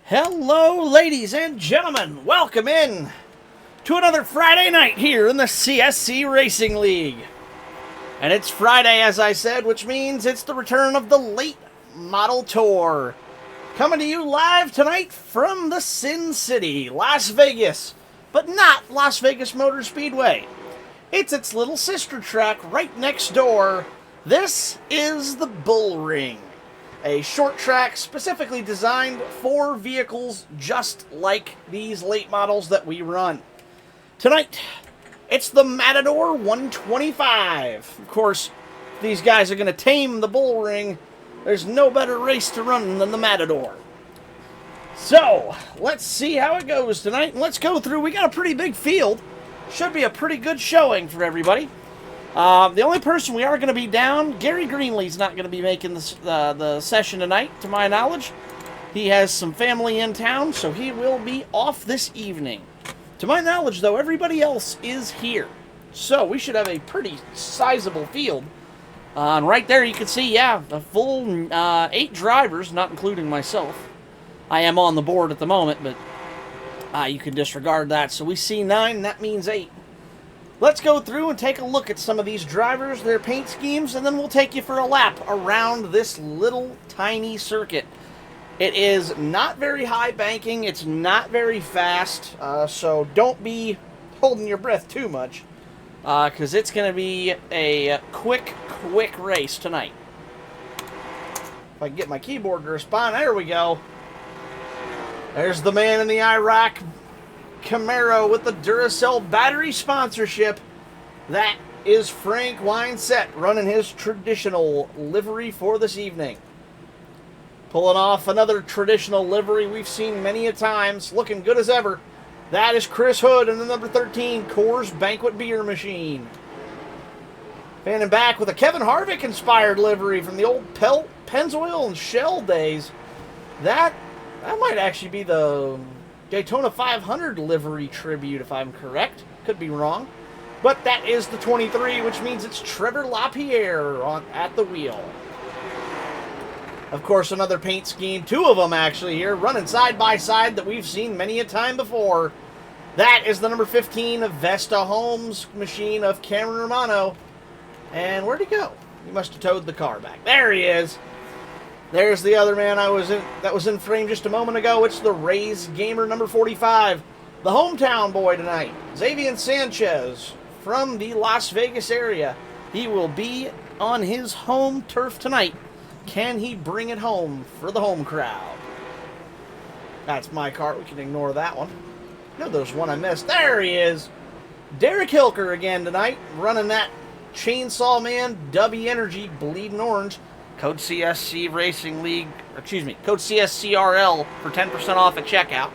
Hello, ladies and gentlemen. Welcome in to another Friday night here in the CSC Racing League. And it's Friday, as I said, which means it's the return of the late model tour. Coming to you live tonight from the Sin City, Las Vegas, but not Las Vegas Motor Speedway. It's its little sister track right next door. This is the Bull Ring, a short track specifically designed for vehicles just like these late models that we run. Tonight, it's the Matador 125. Of course, these guys are going to tame the Bull Ring. There's no better race to run than the Matador. So, let's see how it goes tonight. And let's go through. We got a pretty big field. Should be a pretty good showing for everybody. The only person we are going to be down, Gary Greenlee's not going to be making the session tonight, to my knowledge. He has some family in town, so he will be off this evening. To my knowledge, though, everybody else is here. So we should have a pretty sizable field. And right there you can see, yeah, a full 8 drivers, not including myself. I am on the board at the moment, but you can disregard that. So we see 9, that means 8. Let's go through and take a look at some of these drivers, their paint schemes, and then we'll take you for a lap around this little tiny circuit. It is not very high banking, it's not very fast, so don't be holding your breath too much, because it's going to be a quick race tonight. If I can get my keyboard to respond, there we go. There's the man in the IROC Camaro with the Duracell battery sponsorship. That is Frank Winesett running his traditional livery for this evening. Pulling off another traditional livery we've seen many a times, looking good as ever. That is Chris Hood in the number 13 Coors Banquet Beer Machine. Fanning back with a Kevin Harvick inspired livery from the old Pennzoil and Shell days. That might actually be the Daytona 500 livery tribute, if I'm correct. Could be wrong. But that is the 23, which means it's Trevor LaPierre at the wheel. Of course, another paint scheme. 2 of them, actually, here, running side by side that we've seen many a time before. That is the number 15 of Vesta Homes machine of Cameron Romano. And where'd he go? He must have towed the car back. There he is. There's the other man that was in frame just a moment ago. It's the Rays Gamer number 45. The hometown boy tonight, Xavier Sanchez from the Las Vegas area. He will be on his home turf tonight. Can he bring it home for the home crowd? That's my car. We can ignore that one. No, there's one I missed. There he is. Derek Hilker again tonight, running that Chainsaw Man W Energy Bleeding Orange. Code CSC Racing League, code CSCRL for 10% off at checkout.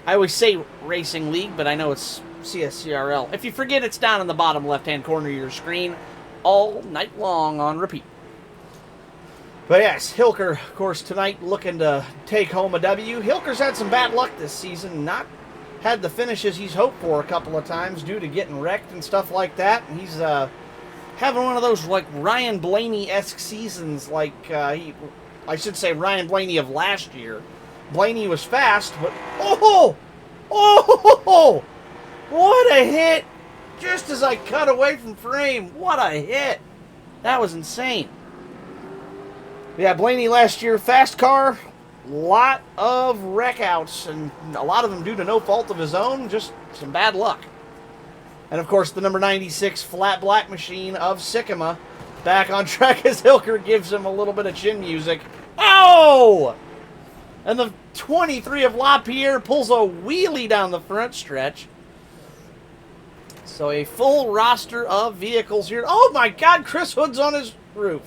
I always say Racing League, but I know it's CSCRL. If you forget, it's down in the bottom left-hand corner of your screen all night long on repeat. But yes, Hilker, of course, tonight looking to take home a W. Hilker's had some bad luck this season, not had the finishes he's hoped for a couple of times due to getting wrecked and stuff like that. He's having one of those, like, Ryan Blaney-esque seasons, like, I should say Ryan Blaney of last year. Blaney was fast, but, oh, what a hit. Just as I cut away from frame, what a hit. That was insane. Yeah, Blaney last year, fast car, lot of wreckouts, and a lot of them due to no fault of his own, just some bad luck. And, of course, the number 96 flat black machine of Sycamore back on track as Hilker gives him a little bit of chin music. Oh! And the 23 of LaPierre pulls a wheelie down the front stretch. So a full roster of vehicles here. Oh, my God, Chris Hood's on his roof.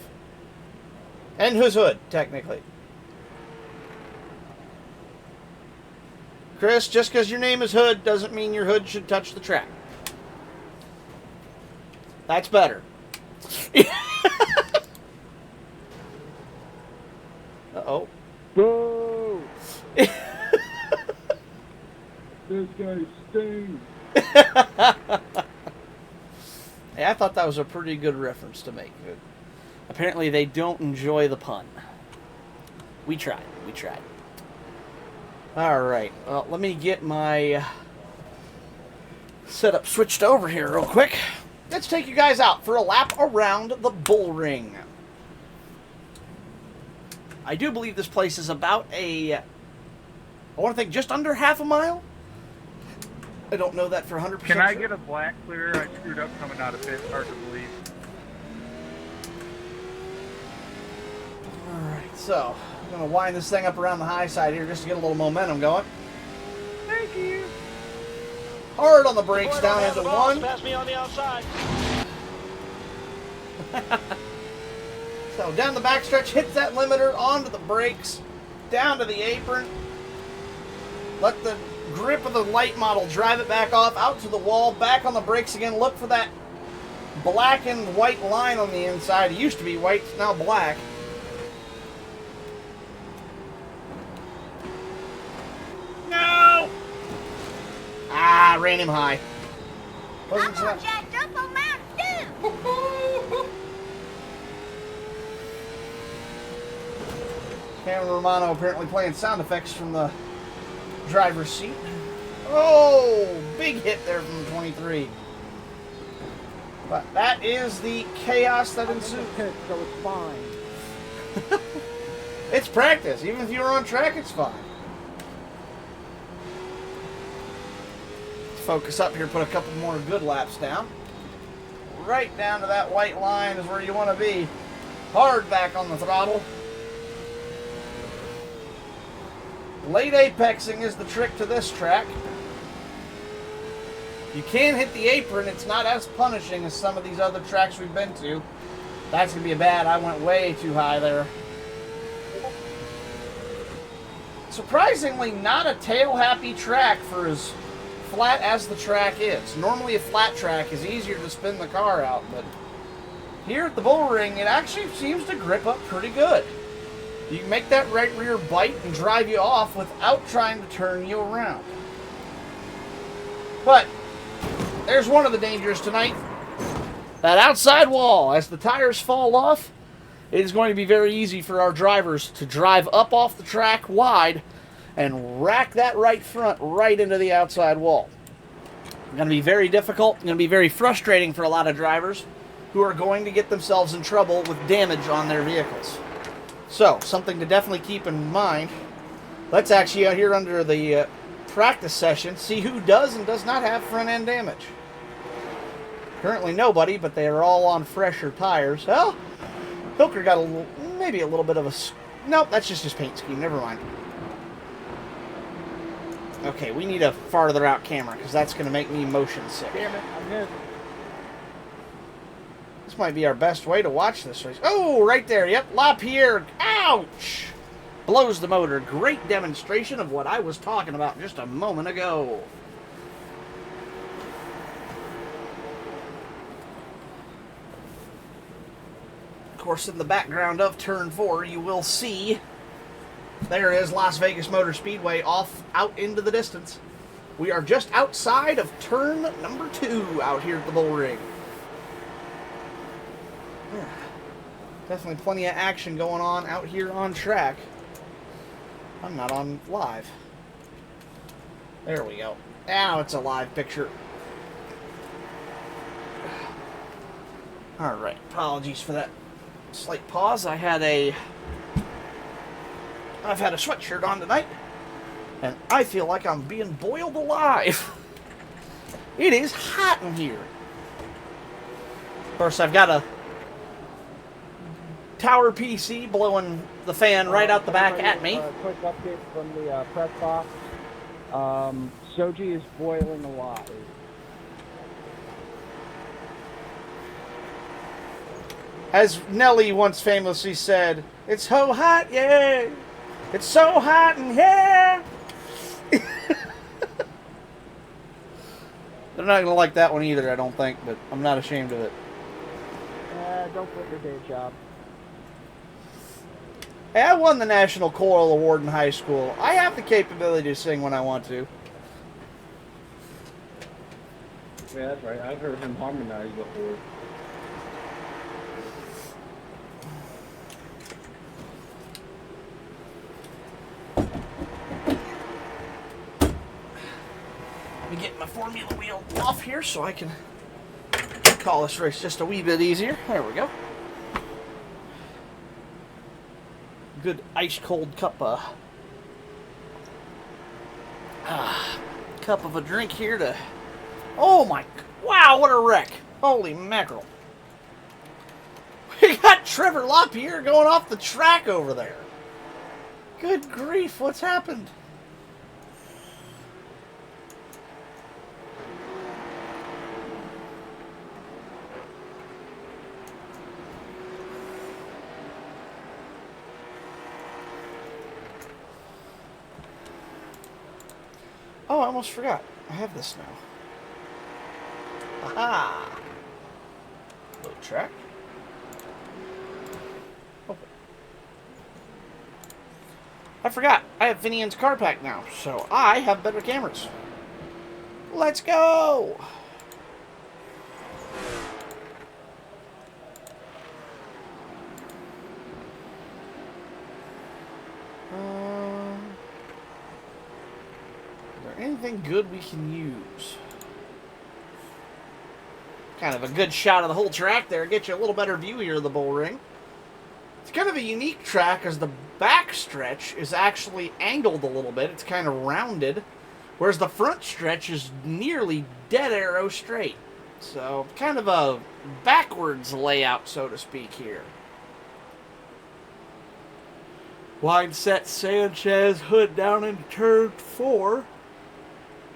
And his hood, technically. Chris, just because your name is Hood doesn't mean your hood should touch the track. That's better. Uh-oh. Boo! This guy stings. Hey, I thought that was a pretty good reference to make. Apparently they don't enjoy the pun. We tried. Alright, well, let me get my setup switched over here real quick. Let's take you guys out for a lap around the bull ring. I do believe this place is about I want to think just under half a mile. I don't know that for 100%. Can I get a black clear? I screwed up coming out of pit. Hard to believe. Alright, so I'm going to wind this thing up around the high side here just to get a little momentum going. Thank you. Hard on the brakes down into one. Pass me on the outside. So down the backstretch, hits that limiter, onto the brakes, down to the apron. Let the grip of the light model drive it back off, out to the wall, back on the brakes again. Look for that black and white line on the inside. It used to be white, it's now black. No! Ah, ran him high. Wasn't I'm gonna jack up on Mountain Dew. Cameron Romano apparently playing sound effects from the driver's seat. Oh, big hit there from the 23. But that is the chaos that ensued. So it's fine. It's practice. Even if you're on track, it's fine. Focus up here, put a couple more good laps down. Right down to that white line is where you want to be. Hard back on the throttle. Late apexing is the trick to this track. You can hit the apron. It's not as punishing as some of these other tracks we've been to. That's going to be bad. I went way too high there. Surprisingly, not a tail-happy track for as flat as the track is. Normally a flat track is easier to spin the car out, but here at the bull ring, it actually seems to grip up pretty good. You can make that right rear bite and drive you off without trying to turn you around. But there's one of the dangers tonight. That outside wall, as the tires fall off, it is going to be very easy for our drivers to drive up off the track wide and rack that right front right into the outside wall. It's going to be very difficult. It's going to be very frustrating for a lot of drivers who are going to get themselves in trouble with damage on their vehicles. So, something to definitely keep in mind. Let's actually, out here under the practice session, see who does and does not have front end damage. Currently nobody, but they are all on fresher tires. Well, Hilker got maybe a little bit of a... Nope, that's just his paint scheme. Never mind. Okay, we need a farther out camera, because that's going to make me motion sick. Damn it, I missed. This might be our best way to watch this race. Oh, right there. Yep, LaPierre. Ouch! Blows the motor. Great demonstration of what I was talking about just a moment ago. Of course, in the background of Turn 4, you will see... There is Las Vegas Motor Speedway off out into the distance. We are just outside of turn number 2 out here at the bull ring. Yeah. Definitely plenty of action going on out here on track. I'm not on live. There we go. Now it's a live picture. Alright, apologies for that slight pause. I've had a sweatshirt on tonight, and I feel like I'm being boiled alive. It is hot in here. Of course, I've got a tower PC blowing the fan right out the back at me. Quick update from the press box. Soji is boiling alive. As Nelly once famously said, "It's so hot, yeah. It's so hot in here." They're not going to like that one either, I don't think, but I'm not ashamed of it. Don't quit your day job. Hey, I won the National Choral Award in high school. I have the capability to sing when I want to. Yeah, that's right. I've heard him harmonize before. me get my Formula wheel off here so I can call this race just a wee bit easier. There we go. Good ice cold cup of a drink here to... Oh my... Wow, what a wreck. Holy mackerel. We got Trevor LaPierre going off the track over there. Good grief, what's happened? Oh, I almost forgot. I have this now. Aha! Load track. Open. I forgot. I have Finian's car pack now, so I have better cameras. Let's go! Anything good we can use? Kind of a good shot of the whole track there. Get you a little better view here of the bull ring. It's kind of a unique track as the back stretch is actually angled a little bit. It's kind of rounded, whereas the front stretch is nearly dead arrow straight. So kind of a backwards layout, so to speak, here. Wide set Sanchez, Hood down into turn 4.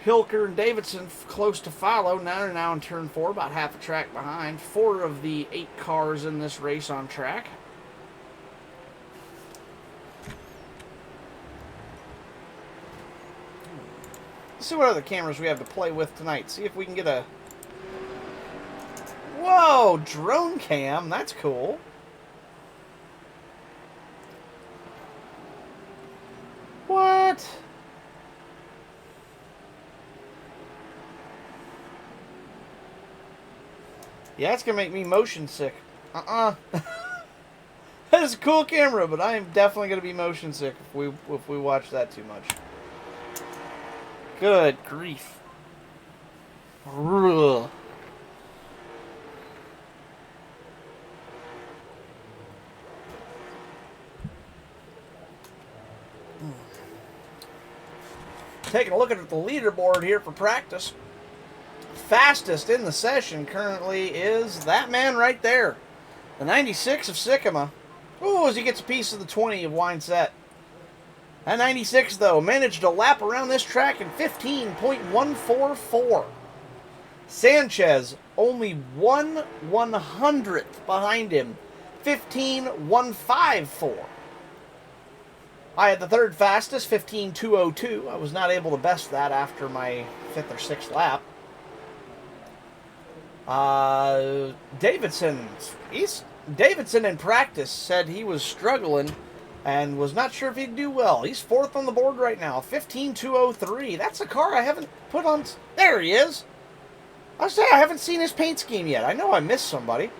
Hilker and Davidson close to follow. Now they're now in turn 4, about half a track behind. 4 of the 8 cars in this race on track. Let's see what other cameras we have to play with tonight. See if we can get a... Whoa! Drone cam. That's cool. What? Yeah, it's going to make me motion sick. That is a cool camera, but I am definitely going to be motion sick if we watch that too much. Good grief. Ugh. Taking a look at the leaderboard here for practice. Fastest in the session currently is that man right there. The 96 of Sycamore. Ooh, as he gets a piece of the 20 of Winesett. That 96, though, managed to lap around this track in 15.144. Sanchez, only 1/100th behind him. 15.154. I had the third fastest, 15.202. I was not able to best that after my 5th or 6th lap. Davidson in practice said he was struggling and was not sure if he'd do well. He's 4th on the board right now, 15.203. That's a car I haven't put on. There he is. I was saying I haven't seen his paint scheme yet. I know I missed somebody.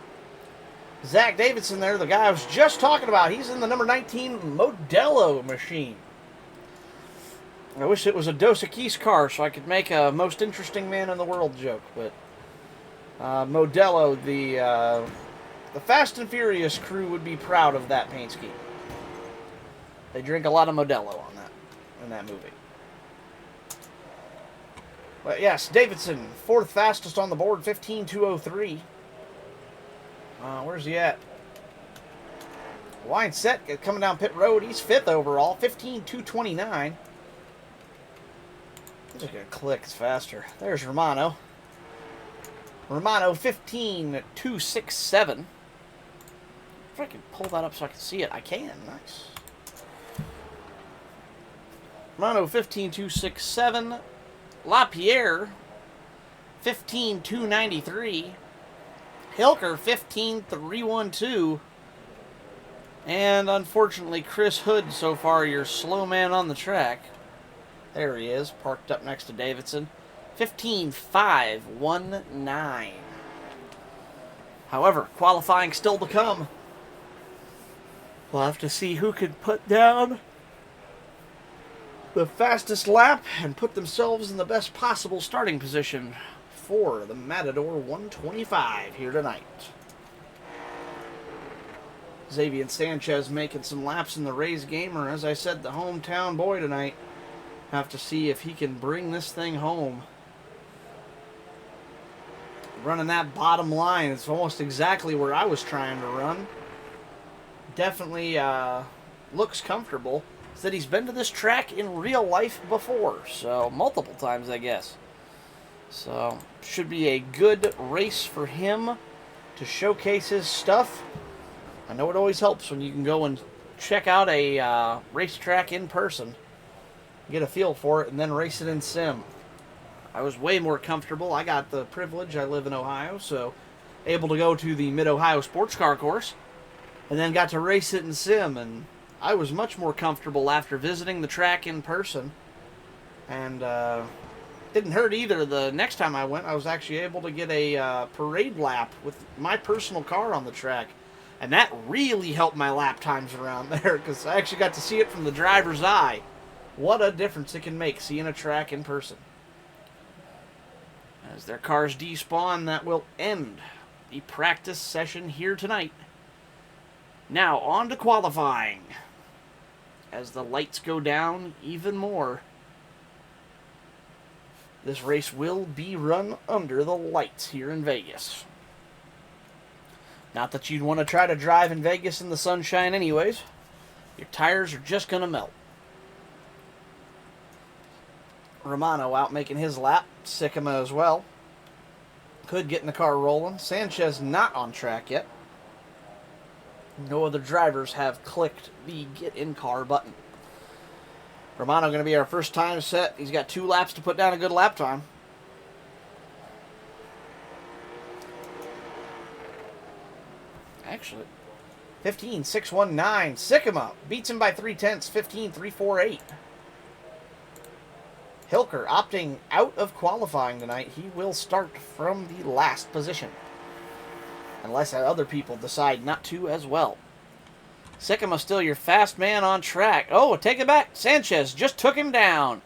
Zach Davidson there, the guy I was just talking about. He's in the number 19 Modelo machine. I wish it was a Dos Equis car so I could make a most interesting man in the world joke, but Modelo, the Fast and Furious crew would be proud of that paint scheme. They drink a lot of Modelo on that, in that movie. But yes, Davidson, 4th fastest on the board, 15.203. Where's he at? Winesett coming down pit road. He's 5th overall, 15.229. I'm just going to click. It's faster. There's Romano. Romano, 15.267. If I can pull that up so I can see it, I can. Nice. Romano, 15.267. LaPierre, 15.293. Hilker, 15.312. And unfortunately, Chris Hood, so far, your slow man on the track. There he is, parked up next to Davidson. 15.519. However, qualifying still to come. We'll have to see who can put down the fastest lap and put themselves in the best possible starting position for the Matador 125 here tonight. Xavier Sanchez making some laps in the Rays Gamer. As I said, the hometown boy tonight. Have to see if he can bring this thing home. Running that bottom line, it's almost exactly where I was trying to run. Definitely looks comfortable. Said he's been to this track in real life before, so multiple times, I guess. So should be a good race for him to showcase his stuff. I know it always helps when you can go and check out a racetrack in person, get a feel for it, and then race it in sim. I was way more comfortable. I got the privilege. I live in Ohio, so able to go to the Mid-Ohio Sports Car Course, and then got to race it in sim, and I was much more comfortable after visiting the track in person, and didn't hurt either. The next time I went, I was actually able to get a parade lap with my personal car on the track. And that really helped my lap times around there because I actually got to see it from the driver's eye. What a difference it can make seeing a track in person. As their cars despawn, that will end the practice session here tonight. Now on to qualifying. As the lights go down even more, this race will be run under the lights here in Vegas. Not that you'd want to try to drive in Vegas in the sunshine anyways. Your tires are just going to melt. Romano out making his lap. Sycamore as well. Could get in the car rolling. Sanchez not on track yet. No other drivers have clicked the get in car button. Romano going to be our first time set. He's got 2 laps to put down a good lap time. Actually, 15.619. Sycamore beats him by 0.3, 15.348. Hilker opting out of qualifying tonight. He will start from the last position. Unless other people decide not to as well. Sycamore still your fast man on track. Oh, take it back. Sanchez just took him down.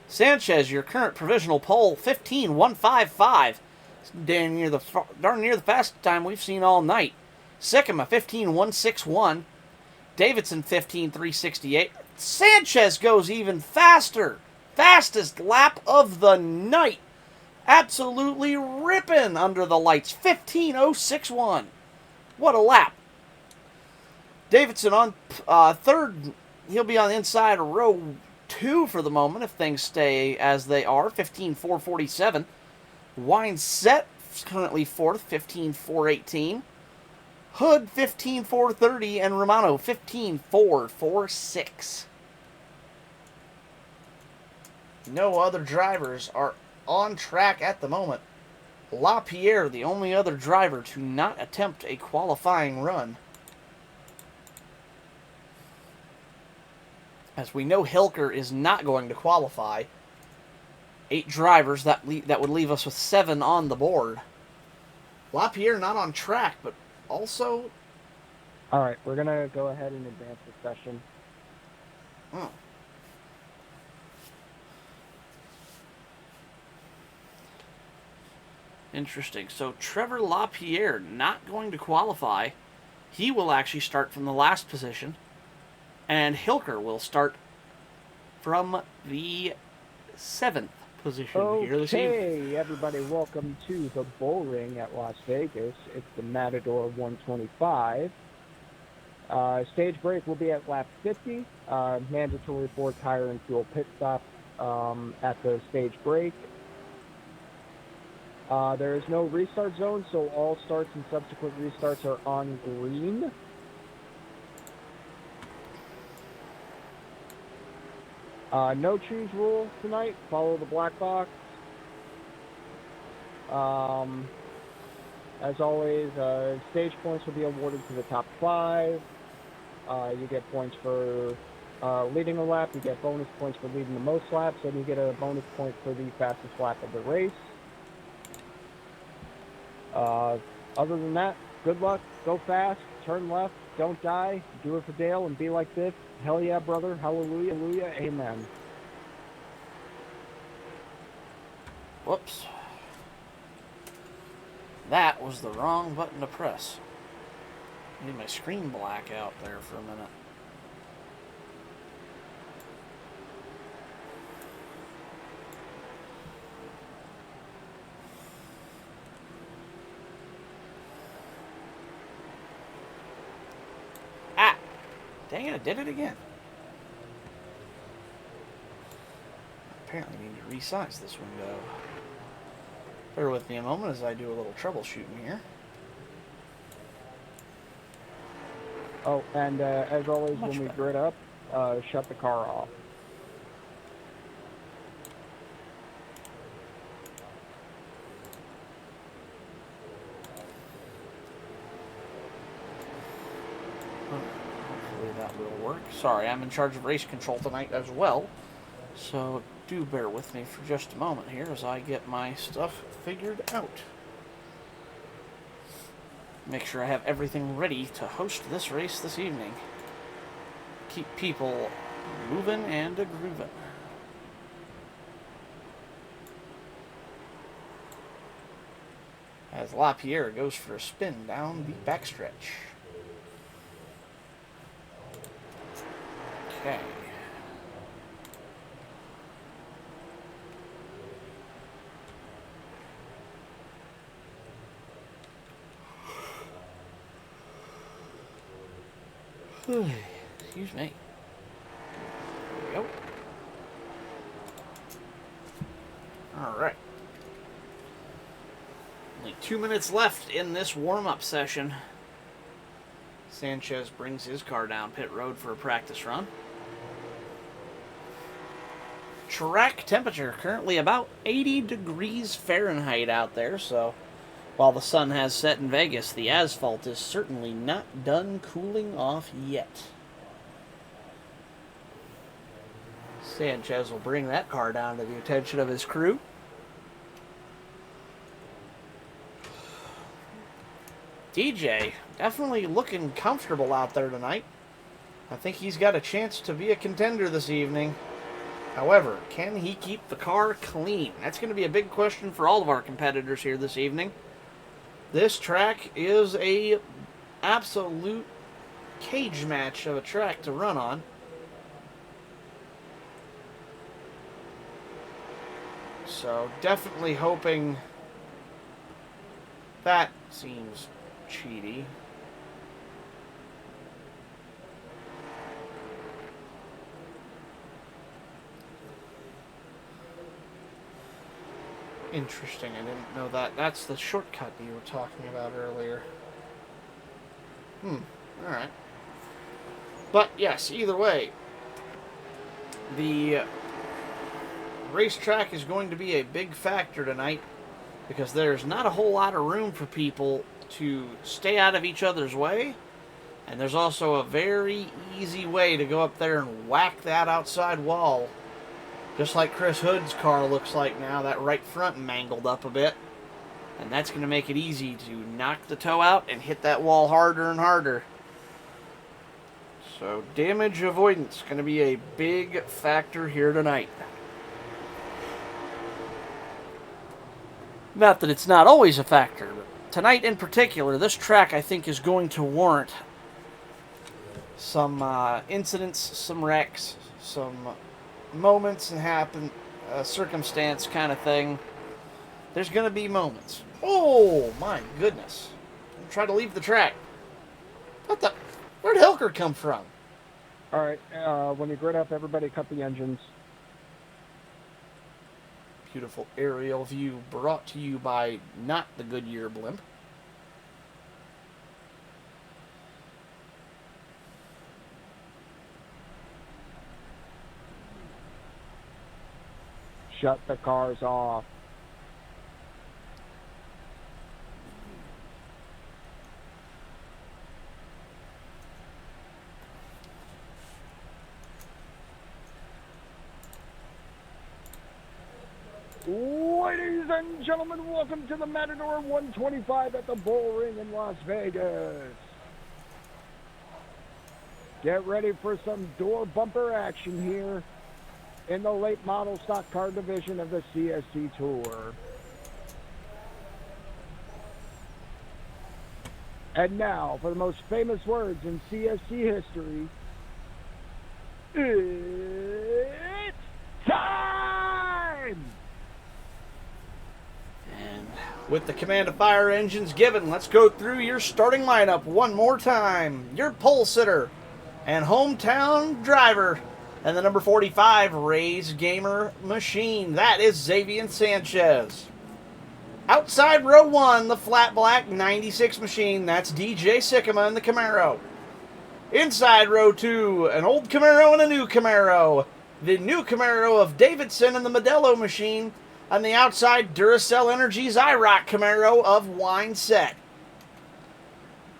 Sanchez, your current provisional pole, 15.155. Darn near the fastest time we've seen all night. Sycamore, 15.161. Davidson, 15.368. Sanchez goes even faster. Fastest lap of the night. Absolutely ripping under the lights. 15.061. What a lap. Davidson on third. He'll be on the inside of row 2 for the moment if things stay as they are. 15.447. Wineset currently fourth. 15.418. Hood 15.430 and Romano 15.446. No other drivers are on track at the moment. LaPierre, the only other driver to not attempt a qualifying run. As we know, Hilker is not going to qualify. 8 drivers, that would leave us with 7 on the board. LaPierre not on track, but also... All right, we're going to go ahead and advance the session. Oh. Interesting. So Trevor LaPierre not going to qualify. He will actually start from the last position. And Hilker will start from the 7th position here this evening. Okay, everybody, welcome to the Bull Ring at Las Vegas. It's the Matador 125. Stage break will be at lap 50. Mandatory 4 tire and fuel pit stop at the stage break. There is no restart zone, so all starts and subsequent restarts are on green. No choose rule tonight. Follow the black box. As always, stage points will be awarded to the top 5. You get points for leading a lap. You get bonus points for leading the most laps, and you get a bonus point for the fastest lap of the race. Other than that, good luck, go fast, turn left, don't die, do it for Dale, and be like this. Hell yeah, brother, hallelujah, hallelujah, amen. Whoops. That was the wrong button to press. Made my screen black out there for a minute. Ah! Dang it, I did it again. Apparently need to resize this window. Bear with me a moment as I do a little troubleshooting here. Oh, and as always, Much when we better. grid up, shut the car off. Hopefully that will work. Sorry, I'm in charge of race control tonight as well. So do bear with me for just a moment here as I get my stuff figured out. Make sure I have everything ready to host this race this evening. Keep people moving and a-grooving. As LaPierre goes for a spin down the backstretch. Okay. Excuse me. There we go. Alright. Only 2 minutes left in this warm-up session. Sanchez brings his car down pit road for a practice run. Track temperature currently about 80 degrees Fahrenheit out there, so while the sun has set in Vegas, the asphalt is certainly not done cooling off yet. Sanchez will bring that car down to the attention of his crew. DJ definitely looking comfortable out there tonight. I think he's got a chance to be a contender this evening. However, can he keep the car clean? That's going to be a big question for all of our competitors here this evening. This track is a absolute cage match of a track to run on. So definitely hoping that seems cheaty. Interesting, I didn't know that. That's the shortcut you were talking about earlier. Alright. But yes, either way, the racetrack is going to be a big factor tonight because there's not a whole lot of room for people to stay out of each other's way, and there's also a very easy way to go up there and whack that outside wall, just like Chris Hood's car looks like now. That right front mangled up a bit, and that's going to make it easy to knock the toe out and hit that wall harder and harder. So damage avoidance going to be a big factor here tonight. Not that it's not always a factor, but tonight in particular, this track I think is going to warrant some incidents, some wrecks, some moments and happen, circumstance kind of thing. There's going to be moments. Oh my goodness. I'm trying to leave the track. What the? Where'd Hilker come from? Alright, when you grid up, everybody cut the engines. Beautiful aerial view brought to you by not the Goodyear blimp. Shut the cars off. Ladies and gentlemen, welcome to the Matador 125 at the Bull Ring in Las Vegas. Get ready for some door bumper action here. in the late model stock car division of the CSC Tour. And now, for the most famous words in CSC history, it's time! And with the command of fire engines given, let's go through your starting lineup one more time. Your pole sitter and hometown driver, and the number 45 Rays Gamer machine. That is Xavier Sanchez. Outside row 1, the flat black 96 machine. That's DJ Sycamore in the Camaro. Inside row 2, an old Camaro and a new Camaro. The new Camaro of Davidson and the Modelo machine. On the outside, Duracell Energy's IROC Camaro of Wineset.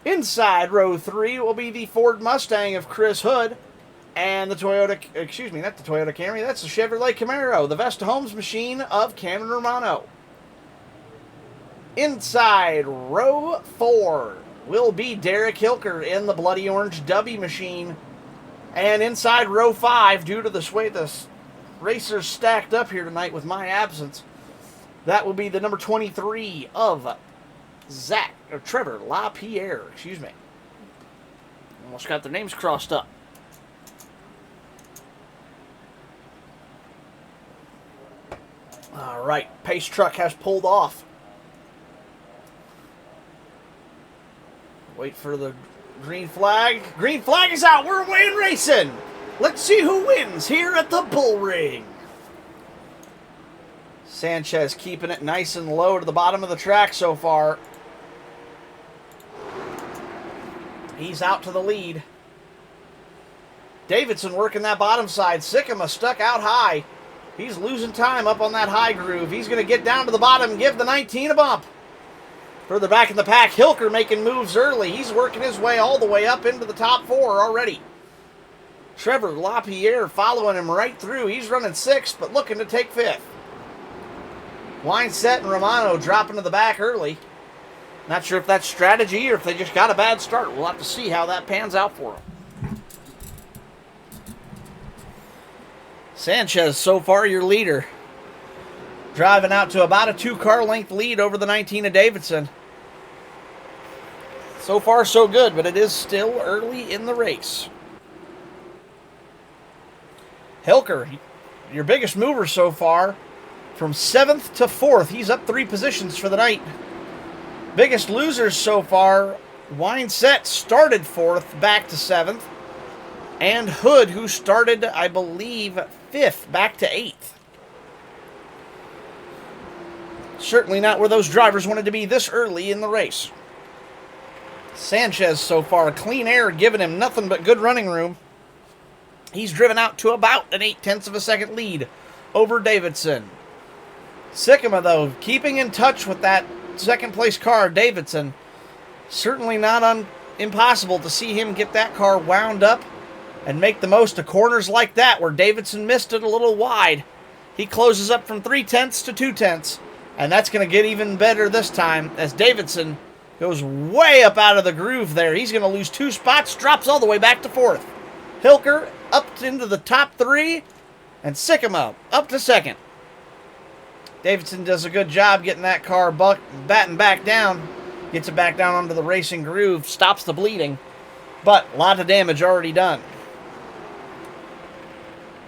Inside row 3 will be the Ford Mustang of Chris Hood. And the Toyota, excuse me, not the Toyota Camry, that's the Chevrolet Camaro, the Vesta Homes machine of Cameron Romano. Inside row 4 will be Derek Hilker in the Bloody Orange Dubby machine. And inside row 5, due to the way the racers stacked up here tonight with my absence, that will be the number 23 of Trevor LaPierre, excuse me. Almost got their names crossed up. All right, pace truck has pulled off. Wait for the green flag. Green flag is out. We're away and racing. Let's see who wins here at the Bull Ring. Sanchez keeping it nice and low to the bottom of the track so far. He's out to the lead. Davidson working that bottom side. Sycamore stuck out high. He's losing time up on that high groove. He's going to get down to the bottom and give the 19 a bump. Further back in the pack, Hilker making moves early. He's working his way all the way up into the top 4 already. Trevor LaPierre following him right through. He's running 6th, but looking to take 5th. Wineset and Romano dropping to the back early. Not sure if that's strategy or if they just got a bad start. We'll have to see how that pans out for them. Sanchez, so far your leader. Driving out to about a 2-car length lead over the 19 of Davidson. So far so good, but it is still early in the race. Hilker, your biggest mover so far, from 7th to 4th. He's up 3 positions for the night. Biggest losers so far, Wineset started 4th, back to 7th. And Hood, who started, I believe, 5th, back to 8th. Certainly not where those drivers wanted to be this early in the race. Sanchez so far, clean air, giving him nothing but good running room. He's driven out to about an 0.8 of a second lead over Davidson. Sycamore, though, keeping in touch with that second-place car, Davidson. Certainly not impossible to see him get that car wound up and make the most of corners like that where Davidson missed it a little wide. He closes up from 0.3 to 0.2, and that's going to get even better this time as Davidson goes way up out of the groove there. He's going to lose 2 spots, drops all the way back to 4th. Hilker up into the top 3, and Sycamore up to 2nd. Davidson does a good job getting that car batting back down. Gets it back down onto the racing groove, stops the bleeding, but a lot of damage already done.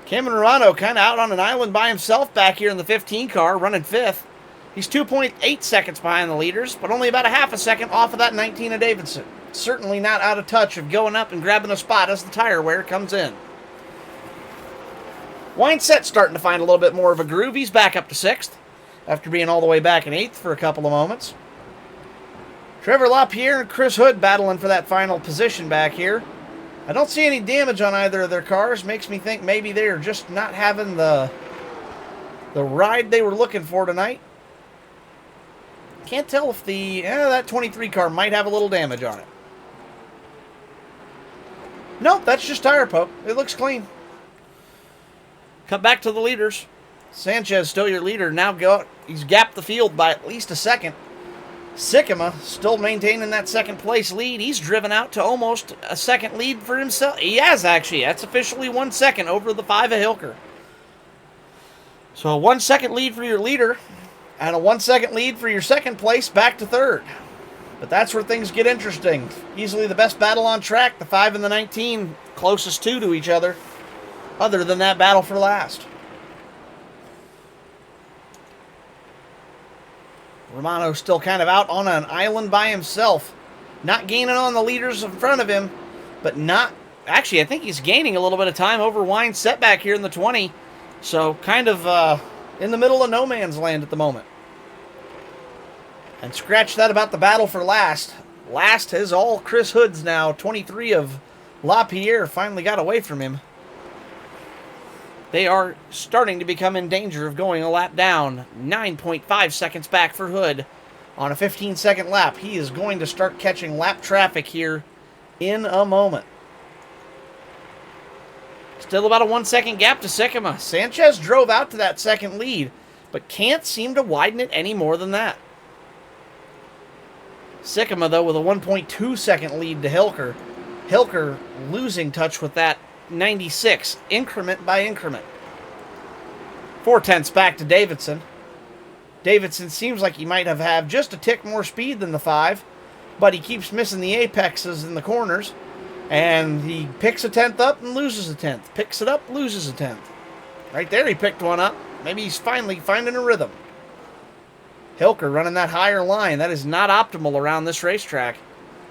Cameron Romano kind of out on an island by himself back here in the 15 car, running 5th. He's 2.8 seconds behind the leaders, but only about a half a second off of that 19 of Davidson. Certainly not out of touch of going up and grabbing a spot as the tire wear comes in. Wineset starting to find a little bit more of a groove. He's back up to 6th after being all the way back in 8th for a couple of moments. Trevor LaPierre and Chris Hood battling for that final position back here. I don't see any damage on either of their cars. Makes me think maybe they're just not having the ride they were looking for tonight. Can't tell if that 23 car might have a little damage on it. Nope, that's just tire poke. It looks clean. Cut back to the leaders. Sanchez still your leader. Now he's gapped the field by at least a second. Sycamore still maintaining that second place lead. He's driven out to almost a second lead for himself. He has actually. That's officially 1 second over the 5 of Hilker. So a 1 second lead for your leader and a 1 second lead for your second place back to third. But that's where things get interesting. Easily the best battle on track, the 5 and the 19, closest two to each other than that battle for last. Romano still kind of out on an island by himself. Not gaining on the leaders in front of him, but not... Actually, I think he's gaining a little bit of time over Wine's setback here in the 20. So, kind of in the middle of no man's land at the moment. And scratch that about the battle for last. Last is all Chris Hood's now. 23 of LaPierre finally got away from him. They are starting to become in danger of going a lap down. 9.5 seconds back for Hood on a 15-second lap. He is going to start catching lap traffic here in a moment. Still about a 1 second gap to Sycamore. Sanchez drove out to that second lead, but can't seem to widen it any more than that. Sycamore, though, with a 1.2 second lead to Hilker. Hilker losing touch with that 96, increment by increment. 4/10 back to Davidson. Davidson seems like he might have just a tick more speed than the 5, but he keeps missing the apexes in the corners, and he picks a 10th up and loses a 10th. Picks it up, loses a 10th. Right there he picked one up. Maybe he's finally finding a rhythm. Hilker running that higher line. That is not optimal around this racetrack.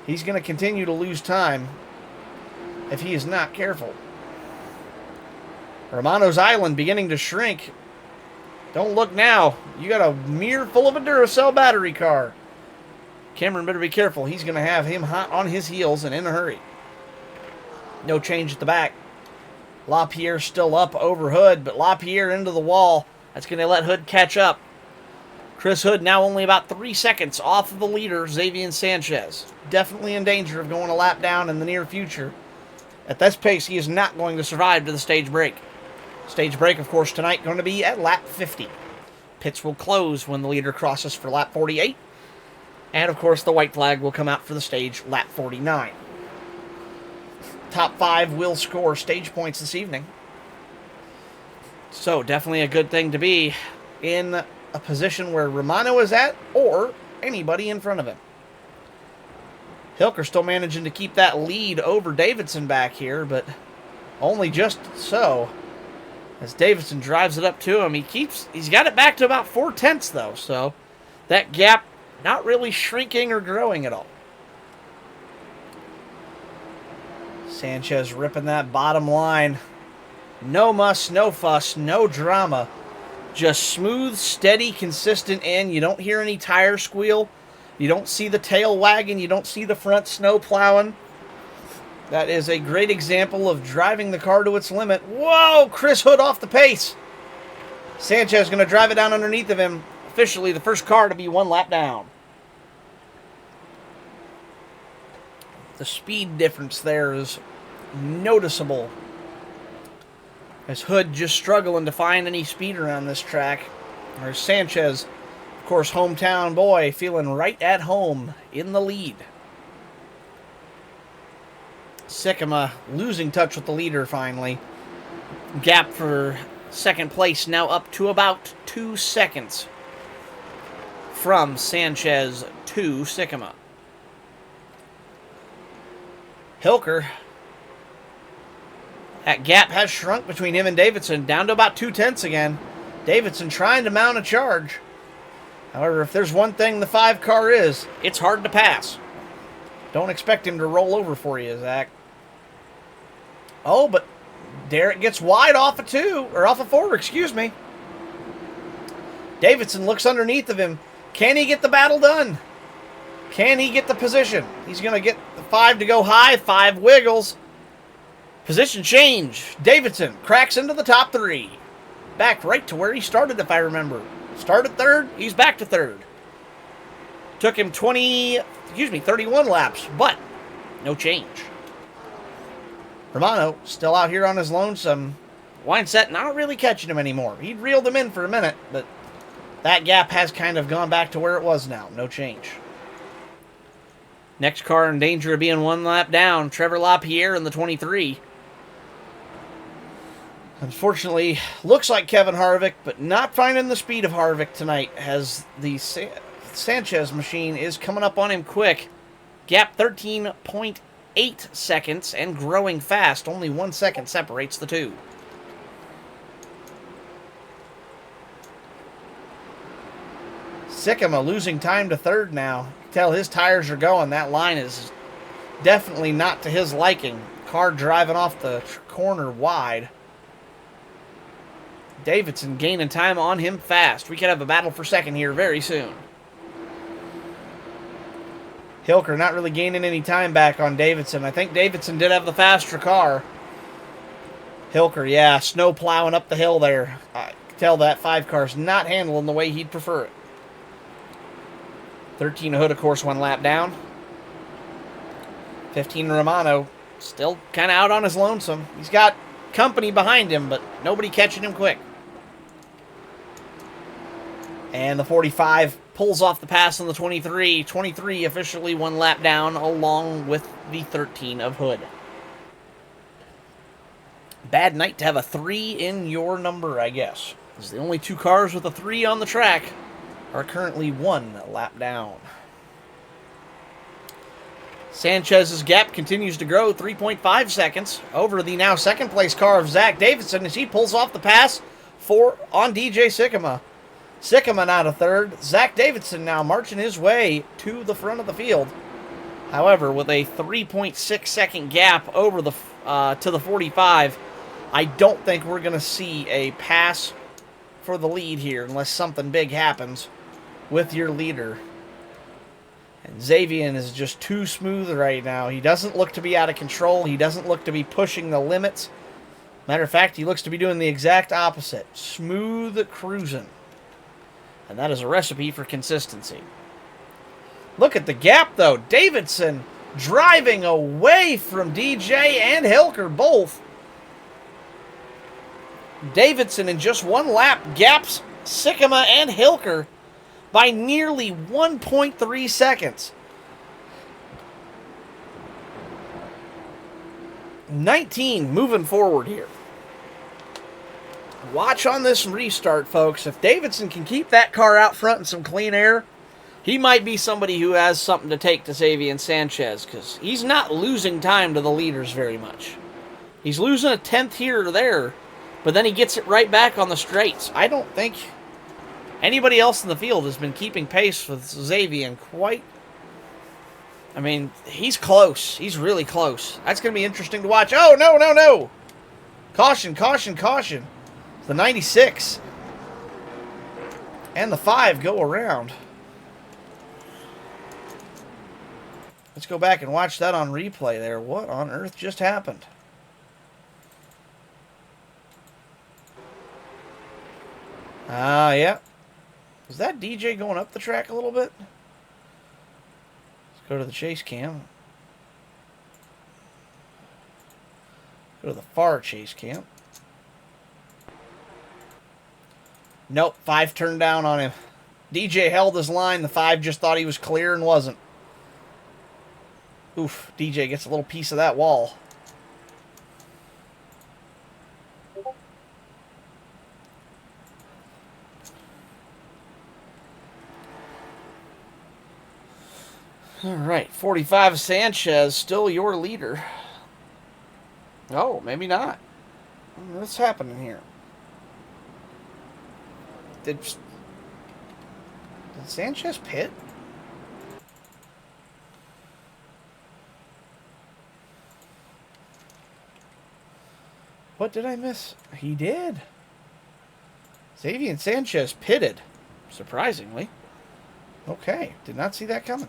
He's going to continue to lose time if he is not careful. Romano's Island beginning to shrink. Don't look now. You got a mirror full of a Duracell battery car. Cameron better be careful. He's going to have him hot on his heels and in a hurry. No change at the back. LaPierre still up over Hood, but LaPierre into the wall. That's going to let Hood catch up. Chris Hood now only about 3 seconds off of the leader, Xavier Sanchez. Definitely in danger of going a lap down in the near future. At this pace, he is not going to survive to the stage break. Stage break, of course, tonight going to be at lap 50. Pits will close when the leader crosses for lap 48. And, of course, the white flag will come out for the stage lap 49. Top 5 will score stage points this evening. So, definitely a good thing to be in a position where Romano is at, or anybody in front of him. Hilker still managing to keep that lead over Davidson back here, but only just so. As Davidson drives it up to him, he's got it back to about 4/10 though, so that gap not really shrinking or growing at all. Sanchez ripping that bottom line. No muss, no fuss, no drama. Just smooth, steady, consistent in. You don't hear any tire squeal. You don't see the tail wagging. You don't see the front snow plowing. That is a great example of driving the car to its limit. Whoa! Chris Hood off the pace. Sanchez going to drive it down underneath of him. Officially the first car to be 1 lap down. The speed difference there is noticeable. As Hood just struggling to find any speed around this track. Or Sanchez, of course, hometown boy, feeling right at home in the lead. Sycamore losing touch with the leader finally. Gap for second place now up to about 2 seconds from Sanchez to Sycamore. Hilker, that gap has shrunk between him and Davidson down to about 2/10 again. Davidson trying to mount a charge. However, if there's one thing the 5 car is, it's hard to pass. Don't expect him to roll over for you, Zach. Oh, but Derek gets wide off of 2, or off of 4, excuse me. Davidson looks underneath of him. Can he get the battle done? Can he get the position? He's going to get the 5 to go high. 5 wiggles. Position change. Davidson cracks into the top 3. Back right to where he started, if I remember. Started 3rd. He's back to 3rd. Took him 31 laps, but no change. Romano still out here on his lonesome. Wineset not really catching him anymore. He'd reeled him in for a minute, but that gap has kind of gone back to where it was now. No change. Next car in danger of being 1 lap down. Trevor LaPierre in the 23. Unfortunately, looks like Kevin Harvick, but not finding the speed of Harvick tonight, as the Sanchez machine is coming up on him quick. Gap 13.8 seconds and growing fast. Only 1 second separates the two. Sycamore losing time to third now. You can tell his tires are going. That line is definitely not to his liking. Car driving off the corner wide. Davidson gaining time on him fast. We could have a battle for second here very soon. Hilker not really gaining any time back on Davidson. I think Davidson did have the faster car. Hilker, yeah, snow plowing up the hill there. I can tell that 5 car's not handling the way he'd prefer it. 13 Hood, of course, 1 lap down. 15 Romano, still kind of out on his lonesome. He's got company behind him, but nobody catching him quick. And the 45 pulls off the pass on the 23. 23 officially 1 lap down, along with the 13 of Hood. Bad night to have a 3 in your number, I guess. Because the only 2 cars with a 3 on the track are currently 1 lap down. Sanchez's gap continues to grow, 3.5 seconds over the now second place car of Zach Davidson as he pulls off the pass on DJ Sycamore. Sycamore now to third. Zach Davidson now marching his way to the front of the field. However, with a 3.6 second gap over the to the 45, I don't think we're going to see a pass for the lead here unless something big happens with your leader. And Xavier is just too smooth right now. He doesn't look to be out of control. He doesn't look to be pushing the limits. Matter of fact, he looks to be doing the exact opposite. Smooth cruising. And that is a recipe for consistency. Look at the gap, though. Davidson driving away from DJ and Hilker both. Davidson in just 1 lap gaps Sycamore and Hilker by nearly 1.3 seconds. 19 moving forward here. Watch on this restart, folks. If Davidson can keep that car out front in some clean air, he might be somebody who has something to take to Xavier Sanchez, because he's not losing time to the leaders very much. He's losing a 10th here or there, but then he gets it right back on the straights. I don't think anybody else in the field has been keeping pace with Xavier quite. I mean, he's close. He's really close. That's going to be interesting to watch. Oh, no, no, no. Caution, caution, caution. The 96 and the 5 go around. Let's go back and watch that on replay there. What on earth just happened? Yeah. Is that DJ going up the track a little bit? Let's go to the chase cam. Go to the far chase cam. Nope, 5 turned down on him. DJ held his line. The 5 just thought he was clear and wasn't. Oof, DJ gets a little piece of that wall. All right, 45 Sanchez, still your leader. Oh, maybe not. What's happening here? Did Sanchez pit? What did I miss? He did. Xavier Sanchez pitted, surprisingly. Okay, did not see that coming.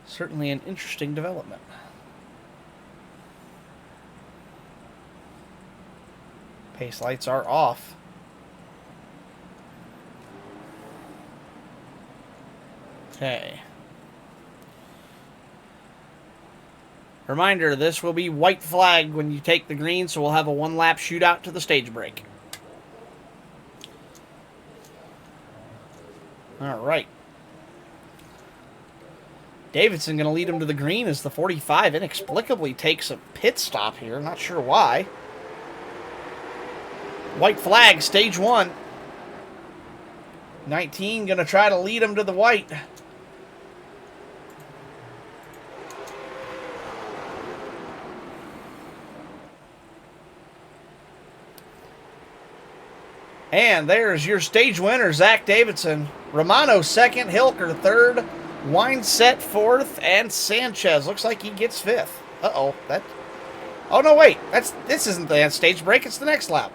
Certainly an interesting development. Pace lights are off. Okay. Reminder, this will be white flag when you take the green, so we'll have a 1-lap shootout to the stage break. Davidson going to lead him to the green as the 45 inexplicably takes a pit stop here. Not sure why. White flag, stage 1. 19 going to try to lead him to the white. And there's your stage winner, Zach Davidson. Romano second, Hilker third, Wineset fourth, and Sanchez looks like he gets fifth. Uh-oh. Oh, no, wait. This isn't the stage break. It's the next lap.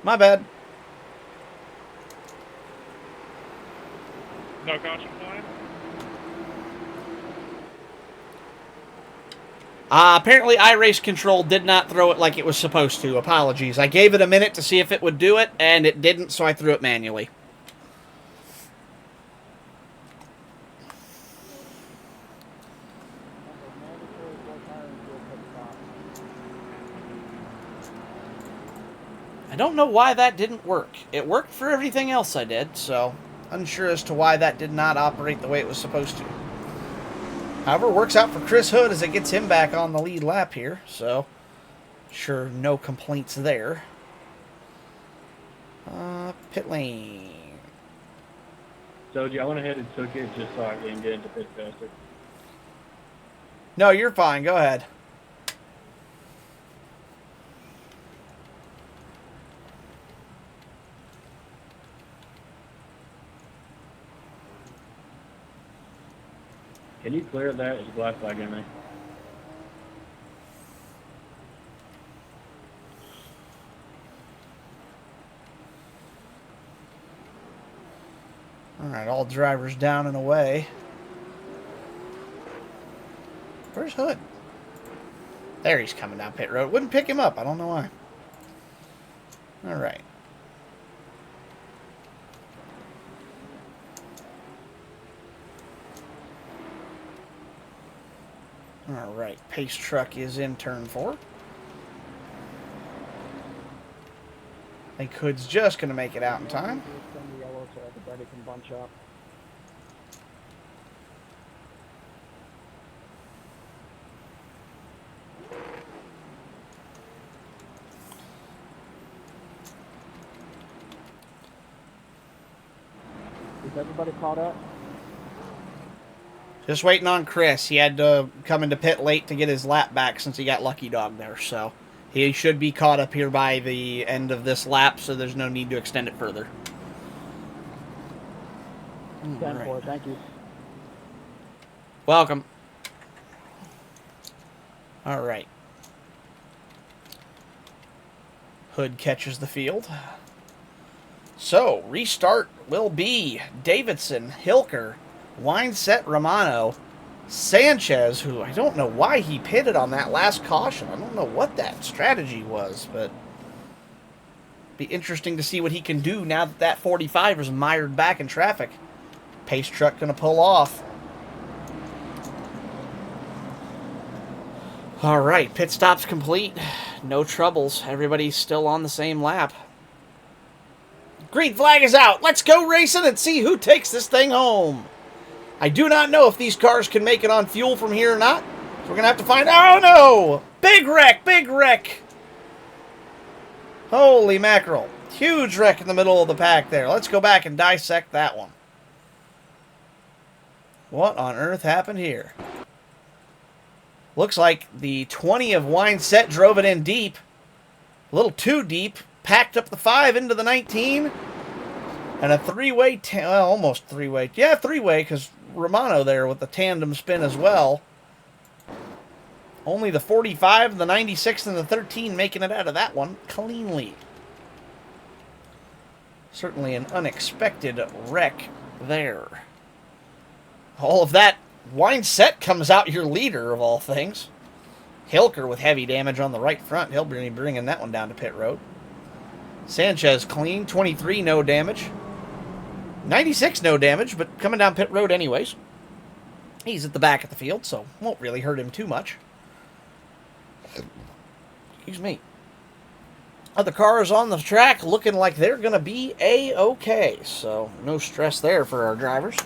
My bad. No caution flag? Apparently, iRace Control did not throw it like it was supposed to. Apologies. I gave it a minute to see if it would do it, and it didn't, so I threw it manually. I don't know why that didn't work. It worked for everything else I did, so unsure as to why that did not operate the way it was supposed to. However, works out for Chris Hood as it gets him back on the lead lap here, so sure, no complaints there. Pit lane. Soji, I went ahead and took it just so I can get into pit faster. No, you're fine. Go ahead. Can you clear that? There's a black flag in there. All right, all drivers down and away. Where's Hood? There he's coming down pit road. Wouldn't pick him up. I don't know why. All right. All right, pace truck is in turn 4. I think Hood's just going to make it out in time. Send the yellow so everybody can bunch up. Is everybody caught up? Just waiting on Chris. He had to come into pit late to get his lap back since he got Lucky Dog there. So he should be caught up here by the end of this lap, so there's no need to extend it further. 10-4, thank you. Welcome. All right. Hood catches the field. So, restart will be Davidson, Hilker, Wineset, Romano, Sanchez, who I don't know why he pitted on that last caution. I don't know what that strategy was, but be interesting to see what he can do now that that 45 is mired back in traffic. Pace truck going to pull off. All right, pit stop's complete. No troubles. Everybody's still on the same lap. Green flag is out. Let's go racing and see who takes this thing home. I do not know if these cars can make it on fuel from here or not. So we're going to have to find out. Oh, no! Big wreck, big wreck. Holy mackerel. Huge wreck in the middle of the pack there. Let's go back and dissect that one. What on earth happened here? Looks like the 20 of Wineset drove it in deep. A little too deep. Packed up the 5 into the 19. And a three-way, well, almost three-way. Yeah, three-way, because Romano there with the tandem spin as well. Only the 45, the 96, and the 13 making it out of that one cleanly. Certainly an unexpected wreck there. All of that Wineset comes out your leader, of all things. Hilker with heavy damage on the right front. He'll be bringing that one down to pit road. Sanchez clean, 23 no damage. 96 no damage, but coming down pit road anyways. He's at the back of the field, so won't really hurt him too much. Excuse me. Other cars on the track looking like they're going to be A-okay, so no stress there for our drivers.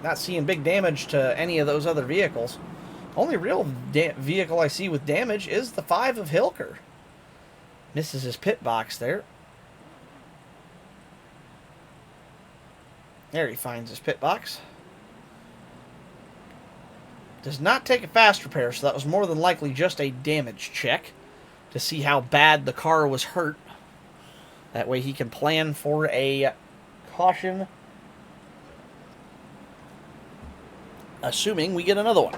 Not seeing big damage to any of those other vehicles. Only real vehicle I see with damage is the 5 of Hilker. Misses his pit box there. There he finds his pit box. Does not take a fast repair, so that was more than likely just a damage check to see how bad the car was hurt. That way he can plan for a caution, assuming we get another one.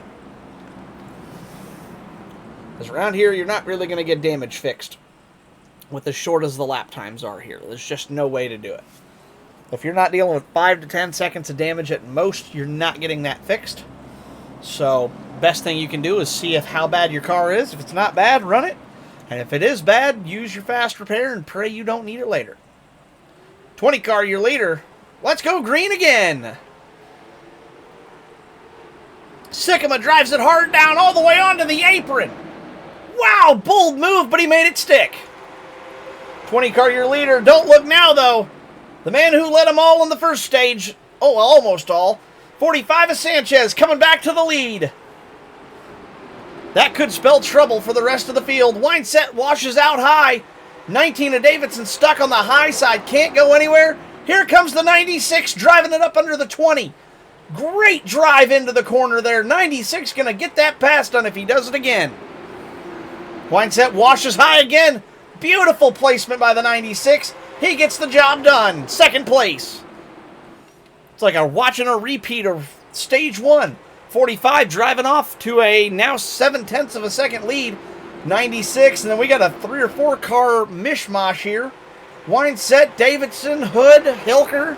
Because around here, you're not really going to get damage fixed with as short as the lap times are here. There's just no way to do it. If you're not dealing with 5 to 10 seconds of damage at most, you're not getting that fixed. So, best thing you can do is see how bad your car is. If it's not bad, run it. And if it is bad, use your fast repair and pray you don't need it later. 20 car, your leader. Let's go green again. Sycamore drives it hard down all the way onto the apron. Wow, bold move, but he made it stick. 20 car, your leader. Don't look now, though. The man who led them all in the first stage, oh, well, almost all, 45 of Sanchez coming back to the lead. That could spell trouble for the rest of the field. Wineset washes out high. 19 of Davidson stuck on the high side, can't go anywhere. Here comes the 96 driving it up under the 20. Great drive into the corner there. 96 going to get that pass done if he does it again. Wineset washes high again. Beautiful placement by the 96. He gets the job done. Second place. It's like watching a repeat of stage 1. 45 driving off to a now 7/10 of a second lead. 96, and then we got a 3 or 4 car mishmash here. Wineset, Davidson, Hood, Hilker,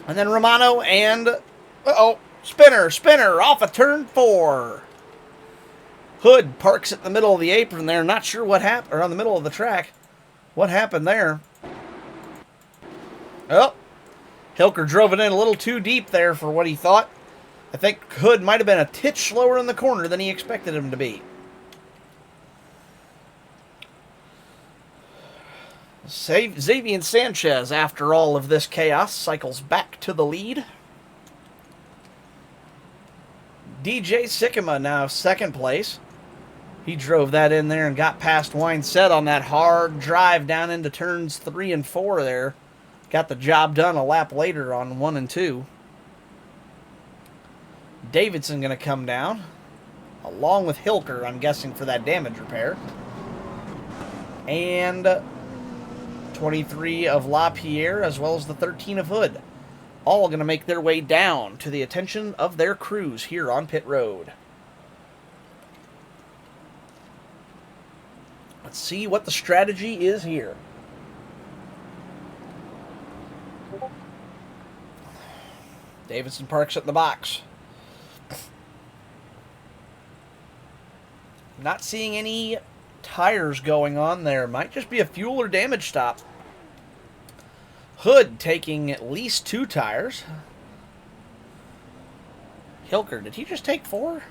and then Romano and, Spinner off of turn 4. Hood parks at the middle of the apron there. Not sure what happened, or on the middle of the track. What happened there? Oh, Hilker drove it in a little too deep there for what he thought. I think Hood might have been a titch slower in the corner than he expected him to be. Xavier Sanchez, after all of this chaos, cycles back to the lead. DJ Sycamore now second place. He drove that in there and got past Wineset on that hard drive down into turns 3 and 4 there. Got the job done a lap later on 1 and 2. Davidson going to come down, along with Hilker, I'm guessing, for that damage repair. And 23 of LaPierre, as well as the 13 of Hood. All going to make their way down to the attention of their crews here on pit road. Let's see what the strategy is here. Davidson parks at the box. Not seeing any tires going on there. Might just be a fuel or damage stop. Hood taking at least 2 tires. Hilker, did he just take 4? I don't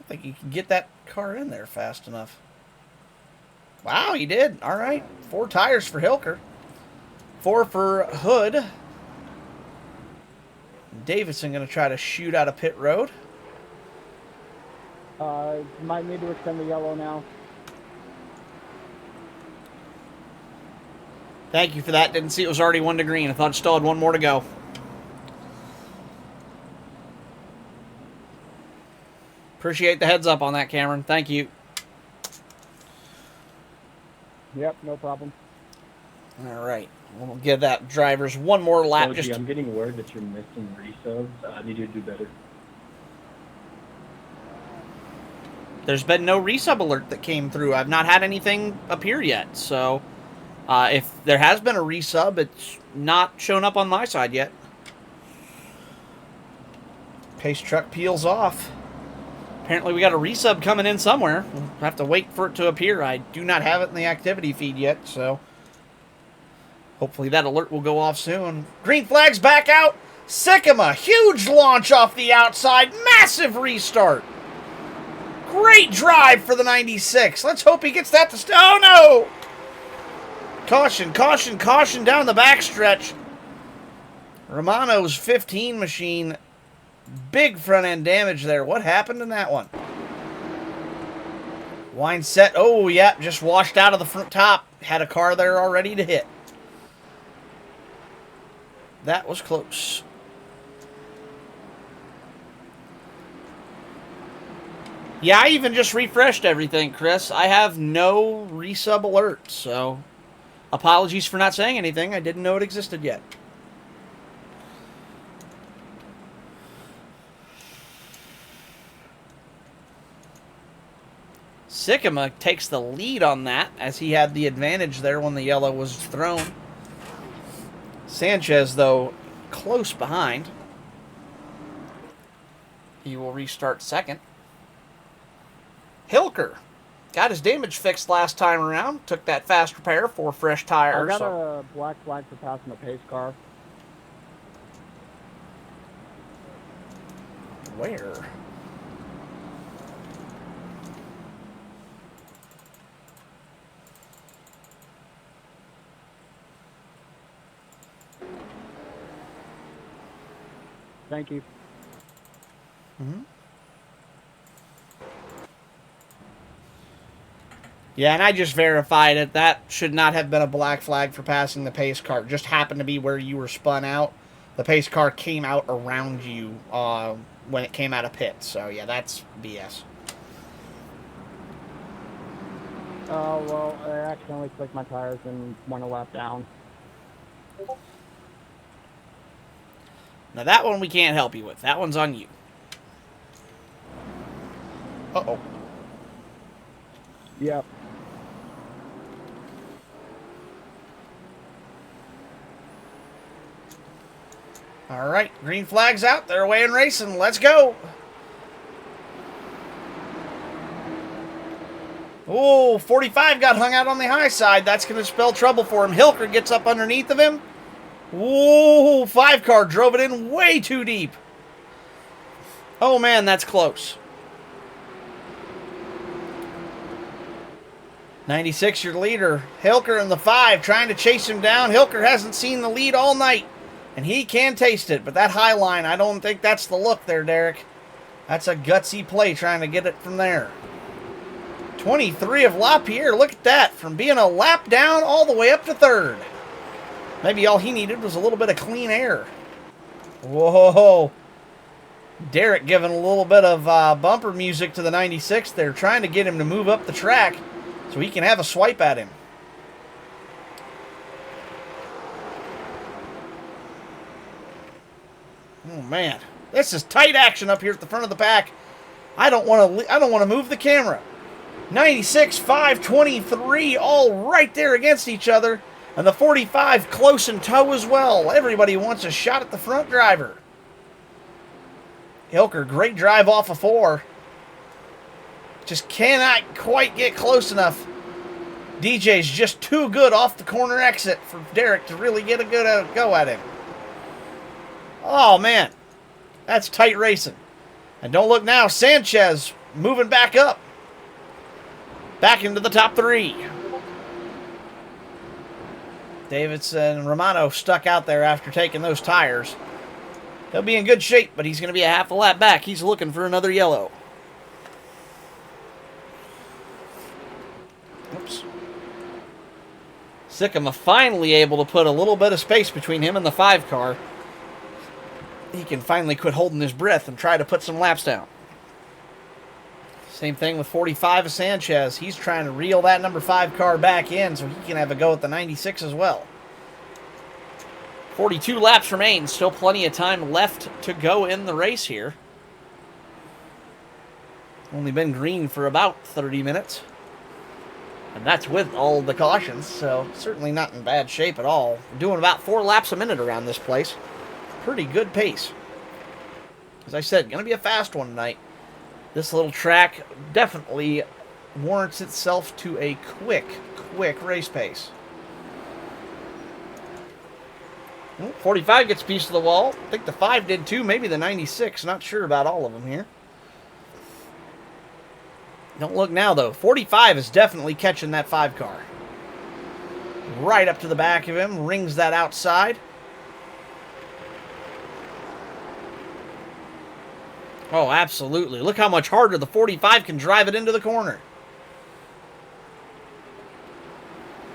think you can get that car in there fast enough. Wow, he did. All right. 4 tires for Hilker. 4 for Hood. Davidson going to try to shoot out of pit road. Might need to extend the yellow now. Thank you for that. Didn't see it was already 1 to green. I thought it still had 1 more to go. Appreciate the heads up on that, Cameron. Thank you. Yep, no problem. All right. We'll give that drivers 1 more lap. Oh, I'm getting word that you're missing resubs. I need you to do better. There's been no resub alert that came through. I've not had anything appear yet. So if there has been a resub, it's not shown up on my side yet. Pace truck peels off. Apparently we got a resub coming in somewhere. We'll have to wait for it to appear. I do not have it in the activity feed yet, so hopefully that alert will go off soon. Green flag's back out. Sycamore, huge launch off the outside. Massive restart. Great drive for the 96. Let's hope he gets that to... Oh, no! Caution, caution, caution down the backstretch. Romano's 15 machine, big front end damage there. What happened in that one? Wine set. Oh, yeah, just washed out of the front top. Had a car there already to hit. That was close. Yeah, I even just refreshed everything, Chris. I have no resub alerts, so apologies for not saying anything. I didn't know it existed yet. Sycamore takes the lead on that, as he had the advantage there when the yellow was thrown. Sanchez, though, close behind. He will restart second. Hilker got his damage fixed last time around. Took that fast repair for fresh tires. I got a black flag for passing a pace car. Where? Thank you. Mm-hmm. Yeah, and I just verified it. That should not have been a black flag for passing the pace car. It just happened to be where you were spun out. The pace car came out around you when it came out of pit. So, yeah, that's BS. Oh, well, I accidentally clicked my tires and went a lap down. Now, that one we can't help you with. That one's on you. Uh-oh. Yep. All right, green flag's out. They're away and racing. Let's go. Oh, 45 got hung out on the high side. That's going to spell trouble for him. Hilker gets up underneath of him. Ooh, 5 car drove it in way too deep. Oh, man, that's close. 96, your leader. Hilker in the 5 trying to chase him down. Hilker hasn't seen the lead all night, and he can taste it. But that high line, I don't think that's the look there, Derek. That's a gutsy play trying to get it from there. 23 of Lapierre. Look at that. From being a lap down all the way up to 3rd. Maybe all he needed was a little bit of clean air. Whoa. Derek giving a little bit of bumper music to the 96. They're trying to get him to move up the track so he can have a swipe at him. Oh, man. This is tight action up here at the front of the pack. I don't want to move the camera. 96, 5, 23, all right there against each other. And the 45 close in tow as well. Everybody wants a shot at the front driver. Hilker, great drive off of 4. Just cannot quite get close enough. DJ's just too good off the corner exit for Derek to really get a good go at him. Oh, man. That's tight racing. And don't look now. Sanchez moving back up. Back into the top 3. Davidson and Romano stuck out there after taking those tires. He'll be in good shape, but he's going to be a half a lap back. He's looking for another yellow. Oops. Sycamore finally able to put a little bit of space between him and the 5 car. He can finally quit holding his breath and try to put some laps down. Same thing with 45 of Sanchez. He's trying to reel that number 5 car back in so he can have a go at the 96 as well. 42 laps remain. Still plenty of time left to go in the race here. Only been green for about 30 minutes. And that's with all the cautions, so certainly not in bad shape at all. We're doing about 4 laps a minute around this place. Pretty good pace. As I said, going to be a fast one tonight. This little track definitely warrants itself to a quick race pace. 45 gets a piece of the wall. I think the 5 did too. Maybe the 96. Not sure about all of them here. Don't look now, though. 45 is definitely catching that 5 car. Right up to the back of him. Rings that outside. Oh, absolutely. Look how much harder the 45 can drive it into the corner.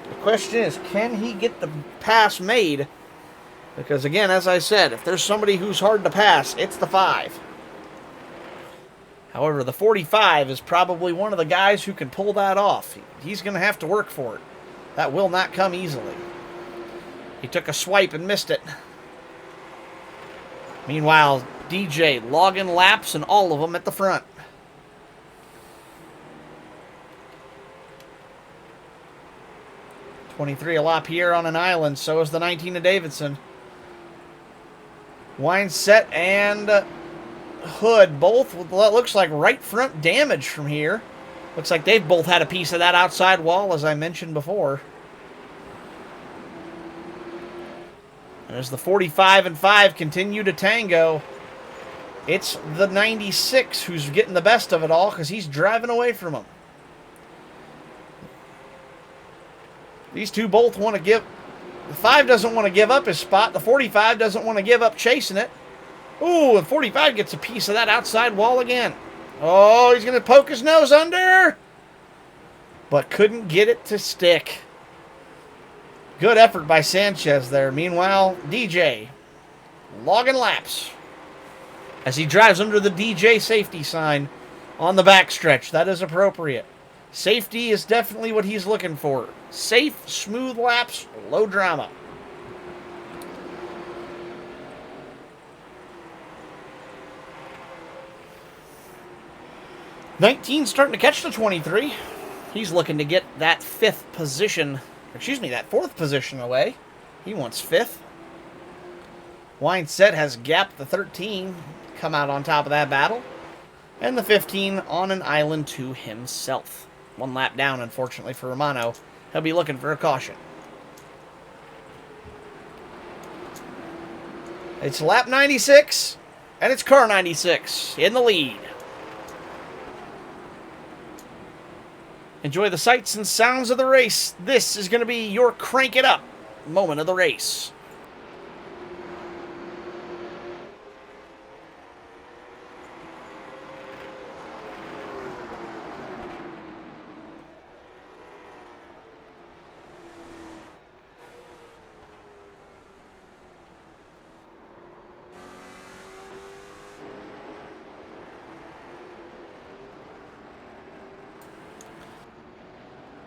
The question is, can he get the pass made? Because, again, as I said, if there's somebody who's hard to pass, it's the 5. However, the 45 is probably one of the guys who can pull that off. He's going to have to work for it. That will not come easily. He took a swipe and missed it. Meanwhile, DJ logging laps and all of them at the front. .23 a lap here on an island. So is the 19 of Davidson. Wineset and Hood both with what looks like right front damage from here. Looks like they've both had a piece of that outside wall, as I mentioned before. And as the 45 and 5 continue to tango, it's the 96 who's getting the best of it all because he's driving away from them. These two both want to give... The 5 doesn't want to give up his spot. The 45 doesn't want to give up chasing it. Ooh, the 45 gets a piece of that outside wall again. Oh, he's going to poke his nose under. But couldn't get it to stick. Good effort by Sanchez there. Meanwhile, DJ logging laps as he drives under the DJ safety sign on the backstretch. That is appropriate. Safety is definitely what he's looking for. Safe, smooth laps, low drama. '19 starting to catch the 23. He's looking to get that fourth position away. He wants 5th. Wineset has gapped the 13, come out on top of that battle. And the 15 on an island to himself. 1 lap down, unfortunately, for Romano. He'll be looking for a caution. It's lap 96, and it's car 96 in the lead. Enjoy the sights and sounds of the race. This is going to be your crank it up moment of the race.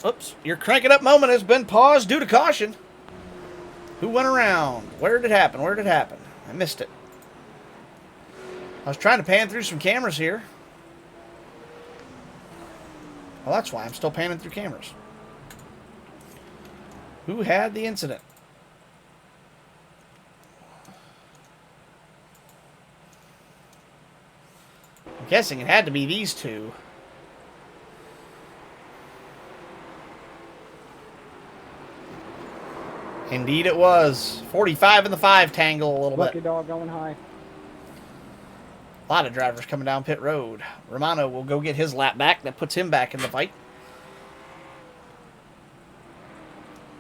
Oops, your crank it up moment has been paused due to caution. Who went around? Where did it happen? Where did it happen? I missed it. I was trying to pan through some cameras here. Well, that's why I'm still panning through cameras. Who had the incident? I'm guessing it had to be these two. Indeed it was. 45 and the 5 tangle a little Lucky bit. dog going high. A lot of drivers coming down pit road. Romano will go get his lap back. That puts him back in the fight.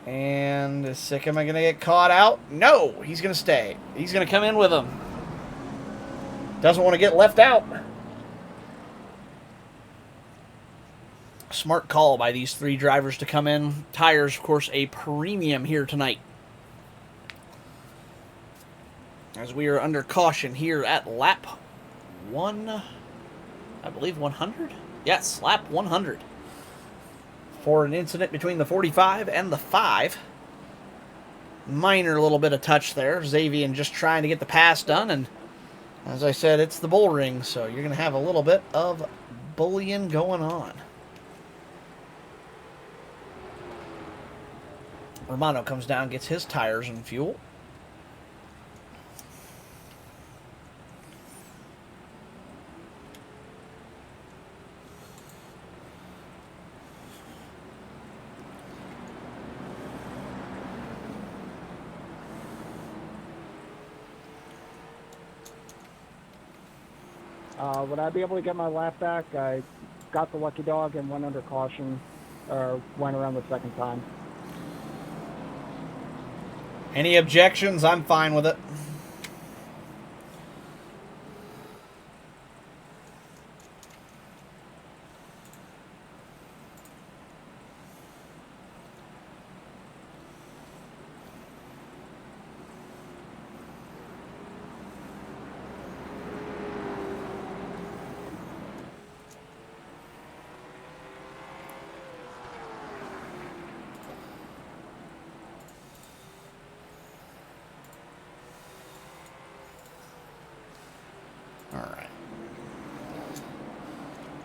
And is Sikkim going to get caught out? No, he's going to stay. He's going to come in with him. Doesn't want to get left out. Smart call by these 3 drivers to come in. Tires, of course, a premium here tonight. As we are under caution here at lap 1, I believe 100? Yes, lap 100. For an incident between the 45 and the 5. Minor little bit of touch there. Xavier just trying to get the pass done. And as I said, it's the bull ring, so you're going to have a little bit of bullying going on. Romano comes down, gets his tires and fuel. Would I be able to get my lap back? I got the lucky dog and went under caution, or went around the second time. Any objections? I'm fine with it. All right.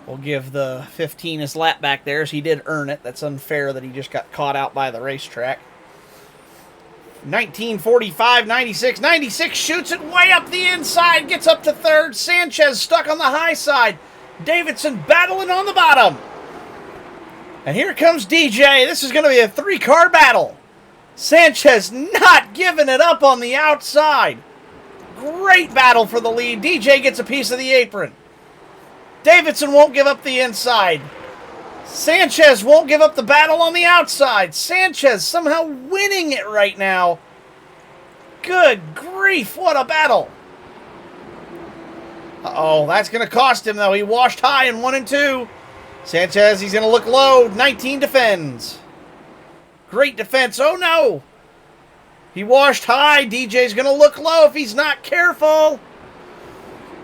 We'll give the 15 his lap back there, as he did earn it. That's unfair that he just got caught out by the racetrack. 1945, 96. 96 shoots it way up the inside, gets up to third. Sanchez stuck on the high side. Davidson battling on the bottom. And here comes DJ. This is going to be a 3-car battle. Sanchez not giving it up on the outside. Great battle for the lead. DJ gets a piece of the apron. Davidson won't give up the inside. Sanchez won't give up the battle on the outside. Sanchez somehow winning it right now. Good grief, what a battle. Uh-oh, that's going to cost him, though. He washed high in 1 and 2. Sanchez, he's going to look low. 19 defends. Great defense. Oh, no. He washed high. DJ's going to look low if he's not careful.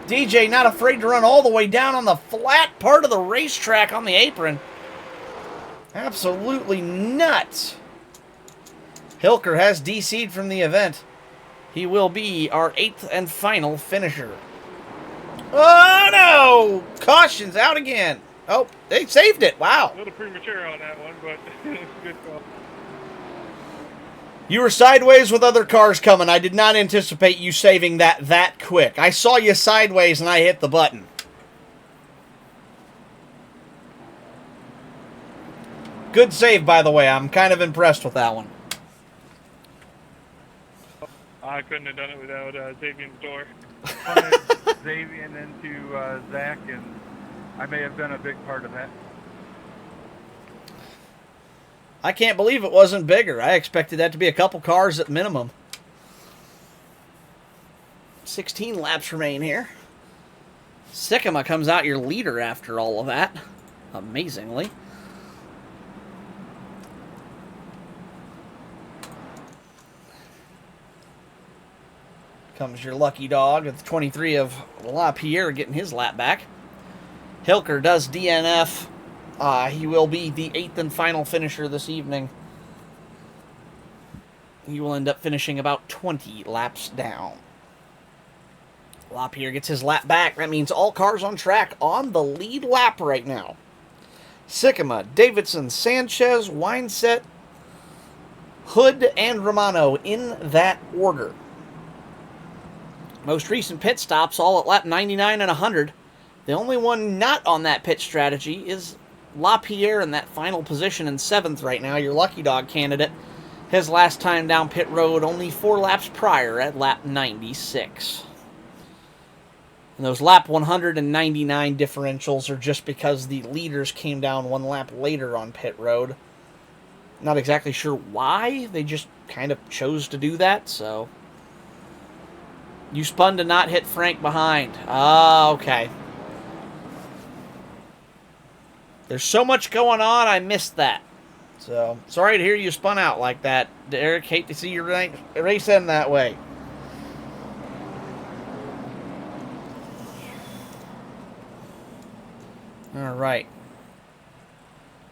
DJ not afraid to run all the way down on the flat part of the racetrack on the apron. Absolutely nuts. Hilker has DC'd from the event. He will be our 8th and final finisher. Oh, no! Caution's out again. Oh, they saved it. Wow. A little premature on that one, but it's a good call. You were sideways with other cars coming. I did not anticipate you saving that quick. I saw you sideways and I hit the button. Good save, by the way. I'm kind of impressed with that one. I couldn't have done it without Xavier's door. Xavier into Zach, and I may have been a big part of that. I can't believe it wasn't bigger. I expected that to be a couple cars at minimum. 16 laps remain here. Sycamore comes out your leader after all of that. Amazingly. Comes your lucky dog with 23 of LaPierre getting his lap back. Hilker does DNF. He will be the 8th and final finisher this evening. He will end up finishing about 20 laps down. LaPierre gets his lap back. That means all cars on track on the lead lap right now. Sycamore, Davidson, Sanchez, Wineset, Hood, and Romano in that order. Most recent pit stops all at lap 99 and 100. The only one not on that pit strategy is LaPierre in that final position in 7th right now, your lucky dog candidate. His last time down pit road only 4 laps prior at lap 96. And those lap 199 differentials are just because the leaders came down 1 lap later on pit road. Not exactly sure why, they just kind of chose to do that, so. You spun to not hit Frank behind. Ah, okay. There's so much going on, I missed that. So, sorry to hear you spun out like that, Derek. Hate to see your race end that way. All right.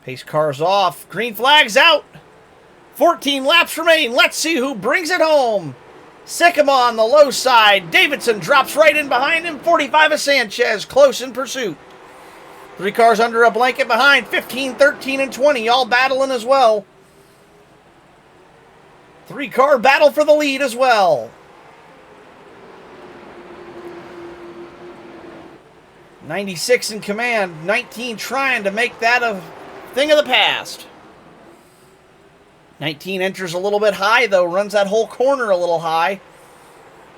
Pace car's off. Green flag's out. 14 laps remain. Let's see who brings it home. Sycamore on the low side. Davidson drops right in behind him. 45 of Sanchez, close in pursuit. 3 cars under a blanket behind. 15, 13, and 20, all battling as well. 3-car battle for the lead as well. 96 in command. 19 trying to make that a thing of the past. 19 enters a little bit high, though. Runs that whole corner a little high.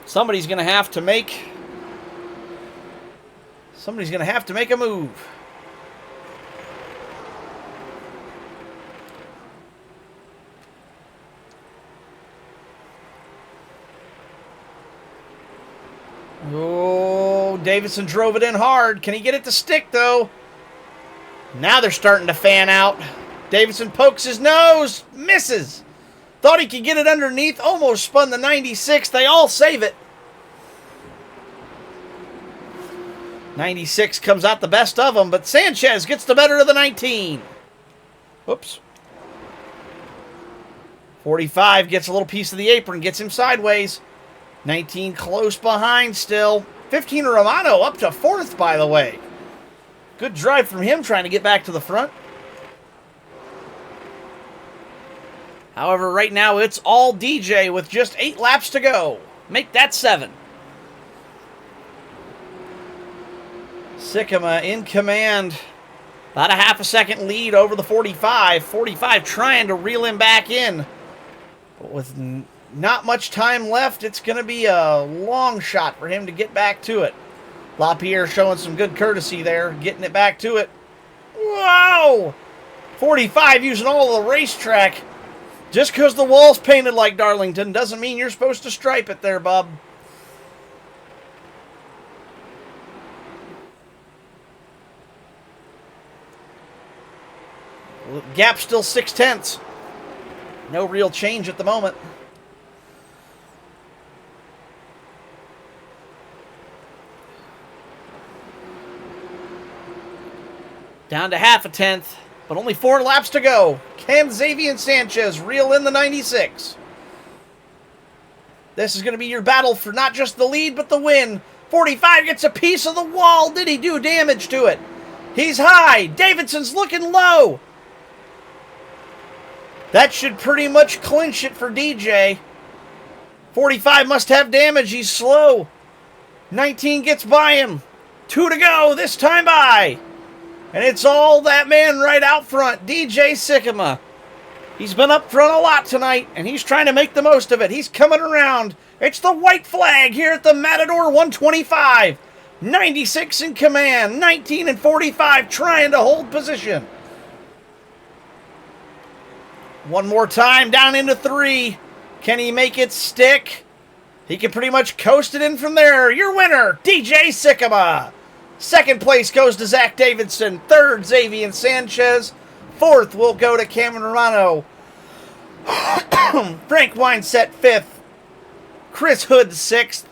Somebody's going to have to make a move. Oh, Davidson drove it in hard. Can he get it to stick, though? Now they're starting to fan out. Davidson pokes his nose, misses. Thought he could get it underneath, almost spun the 96. They all save it. 96 comes out the best of them, but Sanchez gets the better of the 19. Whoops. 45 gets a little piece of the apron, gets him sideways. 19 close behind still. 15 Romano up to 4th, by the way. Good drive from him trying to get back to the front. However, right now it's all DJ with just 8 laps to go. Make that 7. Sycamore in command. About a half a second lead over the 45. 45 trying to reel him back in. But with not much time left, it's going to be a long shot for him to get back to it. LaPierre showing some good courtesy there, getting it back to it. Whoa! 45 using all the racetrack. Just because the wall's painted like Darlington doesn't mean you're supposed to stripe it there, bub. Gap still 6/10. No real change at the moment. Down to half a tenth, but only 4 laps to go. Can Xavier Sanchez reel in the 96? This is going to be your battle for not just the lead, but the win. 45 gets a piece of the wall. Did he do damage to it? He's high. Davidson's looking low. That should pretty much clinch it for DJ. 45 must have damage. He's slow. 19 gets by him. 2 to go. This time by. And it's all that man right out front, DJ Sycamore. He's been up front a lot tonight, and he's trying to make the most of it. He's coming around. It's the white flag here at the Matador 125. 96 in command. 19 and 45 trying to hold position. One more time down into 3. Can he make it stick? He can pretty much coast it in from there. Your winner, DJ Sycamore. Second place goes to Zach Davidson. Third, Xavier Sanchez. Fourth will go to Cameron Romano. Frank Winesett 5th. Chris Hood 6th.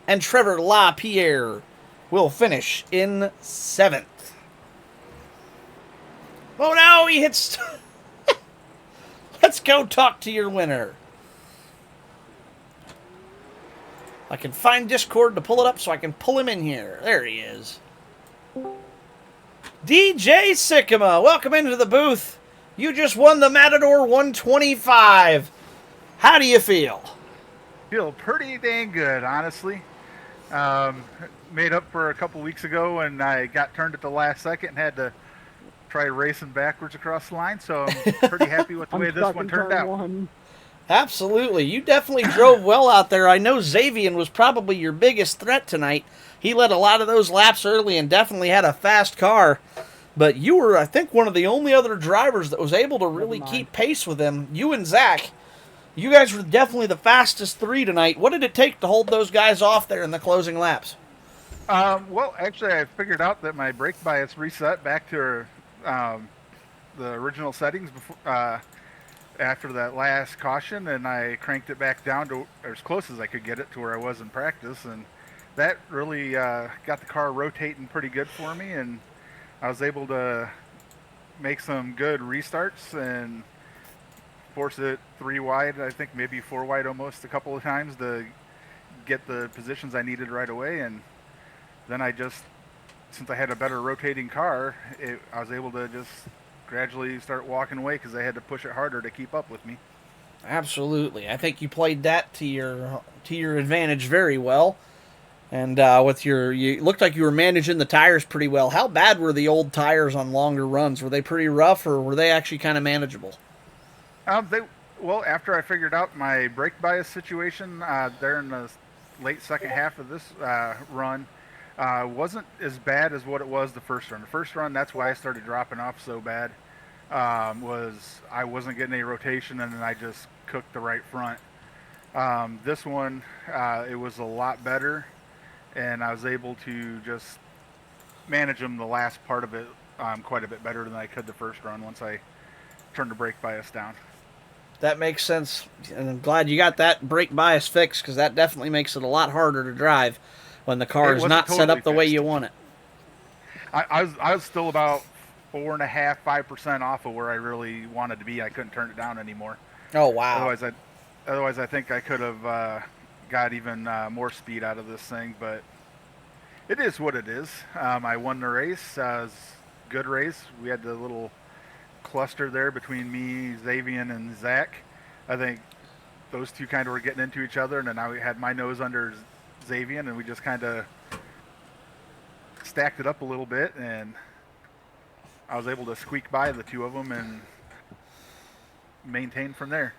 And Trevor LaPierre will finish in 7th. Oh no, he hits... Let's go talk to your winner. I can find Discord to pull it up so I can pull him in here. There he is. DJ Sycamore, welcome into the booth. You just won the Matador 125. How do you feel? Feel pretty dang good, honestly. Made up for a couple weeks ago, and I got turned at the last second and had to try racing backwards across the line, so I'm pretty happy with the way this one turned out. Absolutely. You definitely drove well out there. I know Xavier was probably your biggest threat tonight. He led a lot of those laps early and definitely had a fast car. But you were, I think, one of the only other drivers that was able to really keep pace with him. You and Zach, you guys were definitely the fastest 3 tonight. What did it take to hold those guys off there in the closing laps? Well, actually, I figured out that my brake bias reset back to the original settings before, after that last caution, and I cranked it back down to as close as I could get it to where I was in practice, and that really got the car rotating pretty good for me, and I was able to make some good restarts and force it 3 wide, I think maybe 4 wide almost a couple of times to get the positions I needed right away. And then I just, since I had a better rotating car, I was able to just gradually start walking away because I had to push it harder to keep up with me. Absolutely. I think you played that to your advantage very well. And with you looked like you were managing the tires pretty well. How bad were the old tires on longer runs? Were they pretty rough, or were they actually kind of manageable? Well, after I figured out my brake bias situation there in the late second half of this run, wasn't as bad as what it was the first run. The first run, that's why I started dropping off so bad, was I wasn't getting any rotation, and then I just cooked the right front. This one, it was a lot better, and I was able to just manage them the last part of it quite a bit better than I could the first run once I turned the brake bias down. That makes sense, and I'm glad you got that brake bias fixed, because that definitely makes it a lot harder to drive when the car is not set up the way you want it. I was still about 4.5–5% off of where I really wanted to be. I couldn't turn it down anymore. Oh wow! Otherwise I think I could have got even more speed out of this thing, but it is what it is. I won the race. It was a good race. We had the little cluster there between me, Xavier, and Zach. I think those two kind of were getting into each other, and then I had my nose under Xavier, and we just kind of stacked it up a little bit, and I was able to squeak by the two of them and maintain from there.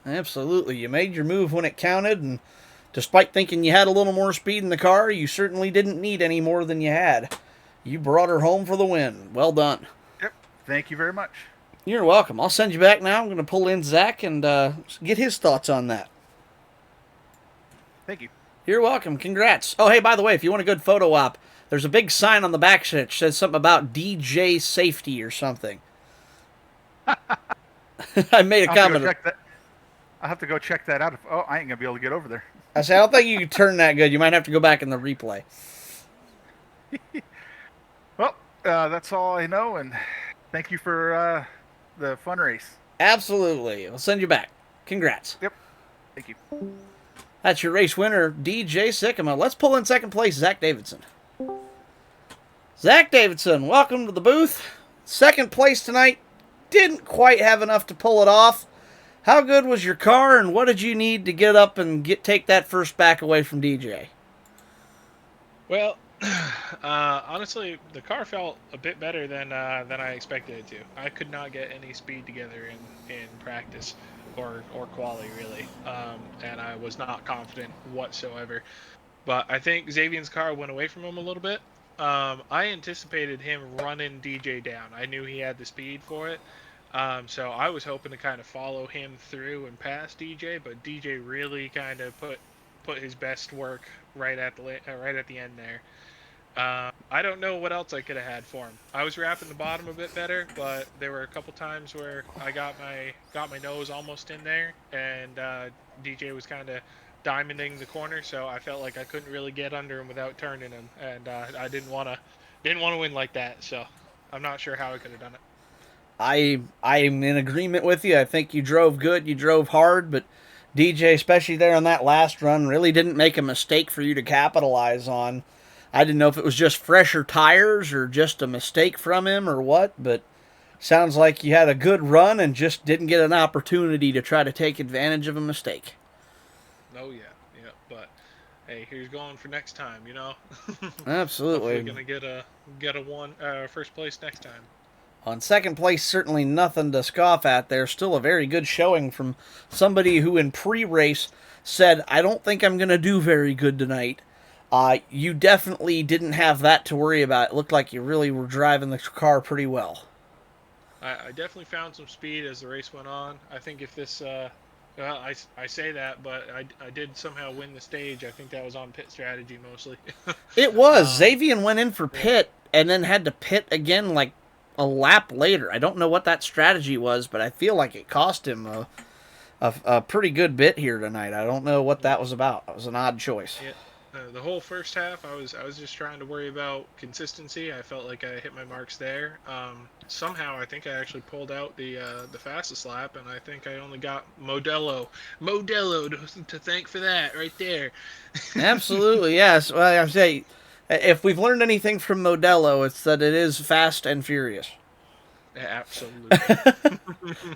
Absolutely. You made your move when it counted, and despite thinking you had a little more speed in the car, you certainly didn't need any more than you had. You brought her home for the win. Well done. Yep. Thank you very much. You're welcome. I'll send you back now. I'm going to pull in Zach and get his thoughts on that. Thank you. You're welcome. Congrats. Oh, hey, by the way, if you want a good photo op, there's a big sign on the back that says something about DJ safety or something. I made a comment. I'll have to go check that out. I ain't going to be able to get over there. I said, I don't think you can turn that good. You might have to go back in the replay. Well, that's all I know, and thank you for the fun race. Absolutely. I'll send you back. Congrats. Yep. Thank you. That's your race winner, DJ Sycamore. Let's pull in second place, Zach Davidson. Zach Davidson, welcome to the booth. Second place tonight. Didn't quite have enough to pull it off. How good was your car, and what did you need to get up and take that first back away from DJ? Well, honestly, the car felt a bit better than I expected it to. I could not get any speed together in practice or quali, really, and I was not confident whatsoever. But I think Xavier's car went away from him a little bit. I anticipated him running DJ down. I knew he had the speed for it. So I was hoping to kind of follow him through and pass DJ, but DJ really kind of put his best work right at the end there. I don't know what else I could have had for him. I was wrapping the bottom a bit better, but there were a couple times where I got my nose almost in there, and DJ was kind of diamonding the corner, so I felt like I couldn't really get under him without turning him, and I didn't want to win like that. So I'm not sure how I could have done it. I'm in agreement with you. I think you drove good, you drove hard, but DJ, especially there on that last run, really didn't make a mistake for you to capitalize on. I didn't know if it was just fresher tires or just a mistake from him or what, but sounds like you had a good run and just didn't get an opportunity to try to take advantage of a mistake. Oh, yeah, but hey, here's going for next time, Absolutely. Hopefully gonna get a first place next time. On second place, certainly nothing to scoff at there. Still a very good showing from somebody who in pre-race said, I don't think I'm going to do very good tonight. You definitely didn't have that to worry about. It looked like you really were driving the car pretty well. I definitely found some speed as the race went on. I think if this, I say that, but I did somehow win the stage. I think that was on pit strategy mostly. It was. Xavier went in for pit and then had to pit again like a lap later. I don't know what that strategy was, but I feel like it cost him a pretty good bit here tonight. I don't know what that was about. It was an odd choice. Yeah. The whole first half, I was just trying to worry about consistency. I felt like I hit my marks there. Somehow, I think I actually pulled out the fastest lap, and I think I only got Modelo to thank for that right there. Absolutely, yes. Well, I say, if we've learned anything from Modelo, it's that it is fast and furious. Absolutely.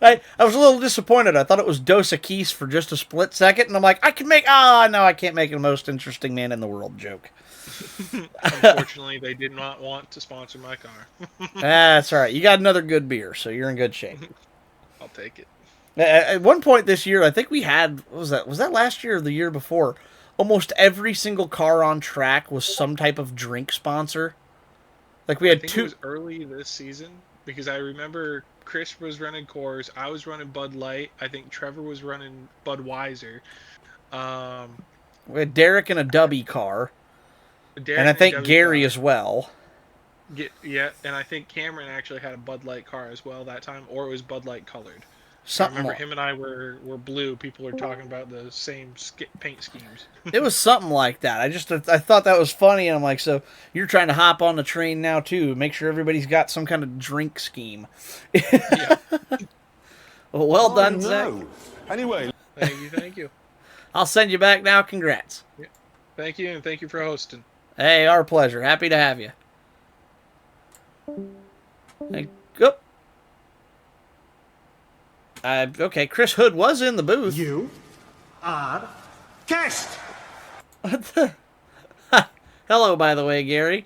I was a little disappointed. I thought it was Dos Equis for just a split second, and I'm like, I can't make a most interesting man in the world joke. Unfortunately, they did not want to sponsor my car. That's all right. You got another good beer, so you're in good shape. I'll take it. At one point this year, I think we had, what was that? Was that last year or the year before? Almost every single car on track was some type of drink sponsor. Like we had I think two. It was early this season. Because I remember Chris was running Coors, I was running Bud Light, I think Trevor was running Budweiser. We had Derek in a Dubby car, and I think Gary as well. Yeah, and I think Cameron actually had a Bud Light car as well that time, or it was Bud Light colored. I remember him and I were blue. People were talking about the same paint schemes. It was something like that. I thought that was funny, and I'm like, so you're trying to hop on the train now too? Make sure everybody's got some kind of drink scheme. Yeah. Well done, Zach. Anyway, Thank you. I'll send you back now. Congrats. Thank you, and thank you for hosting. Hey, our pleasure. Happy to have you. Go. Okay, Chris Hood was in the booth. You are guest. What the? Hello, by the way, Gary.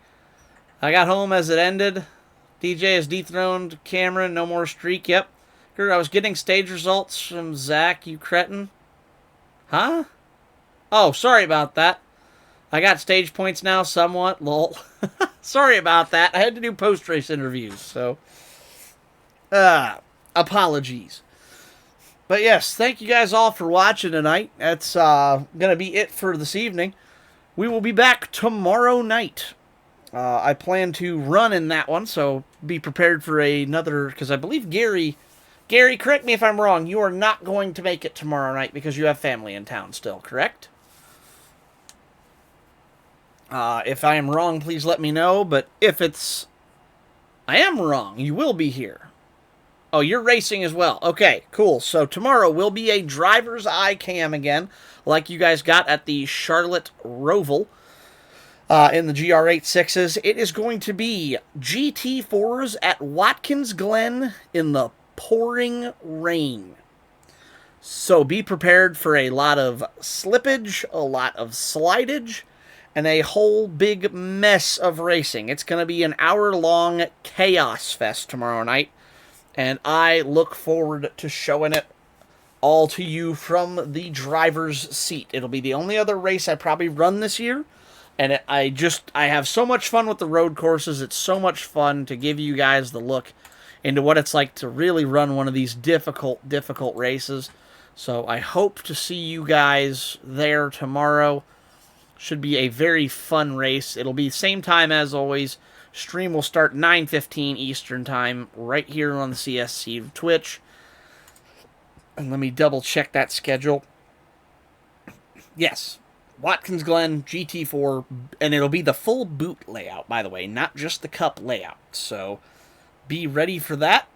I got home as it ended. DJ has dethroned Cameron. No more streak. Yep. I was getting stage results from Zach, you cretin. Huh? Oh, sorry about that. I got stage points now, somewhat. Lol. Sorry about that. I had to do post-race interviews, so... apologies. But yes, thank you guys all for watching tonight. That's going to be it for this evening. We will be back tomorrow night. I plan to run in that one, so be prepared for another... Because I believe Gary, correct me if I'm wrong, you are not going to make it tomorrow night because you have family in town still, correct? If I am wrong, please let me know, but if I am wrong, you will be here. Oh, you're racing as well. Okay, cool. So tomorrow will be a driver's eye cam again, like you guys got at the Charlotte Roval in the GR86s. It is going to be GT4s at Watkins Glen in the pouring rain. So be prepared for a lot of slippage, a lot of slidage, and a whole big mess of racing. It's going to be an hour-long chaos fest tomorrow night, and I look forward to showing it all to you from the driver's seat. It'll be the only other race I probably run this year, and I have so much fun with the road courses. It's so much fun to give you guys the look into what it's like to really run one of these difficult races. So I hope to see you guys there tomorrow. Should be a very fun race. It'll be same time as always. Stream will start 9:15 Eastern Time right here on the CSC Twitch. And let me double check that schedule. Yes, Watkins Glen GT4, and it'll be the full boot layout, by the way, not just the cup layout. So be ready for that,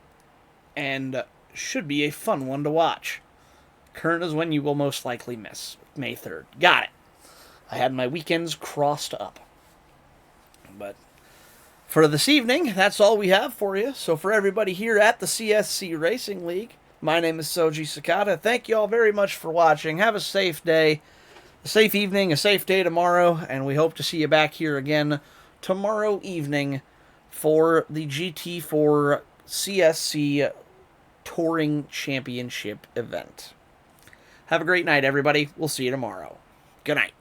and should be a fun one to watch. Current is when you will most likely miss, May 3rd. Got it. I had my weekends crossed up. But for this evening, that's all we have for you. So for everybody here at the CSC Racing League, my name is Soji Sakata. Thank you all very much for watching. Have a safe day, a safe evening, a safe day tomorrow, and we hope to see you back here again tomorrow evening for the GT4 CSC Touring Championship event. Have a great night, everybody. We'll see you tomorrow. Good night.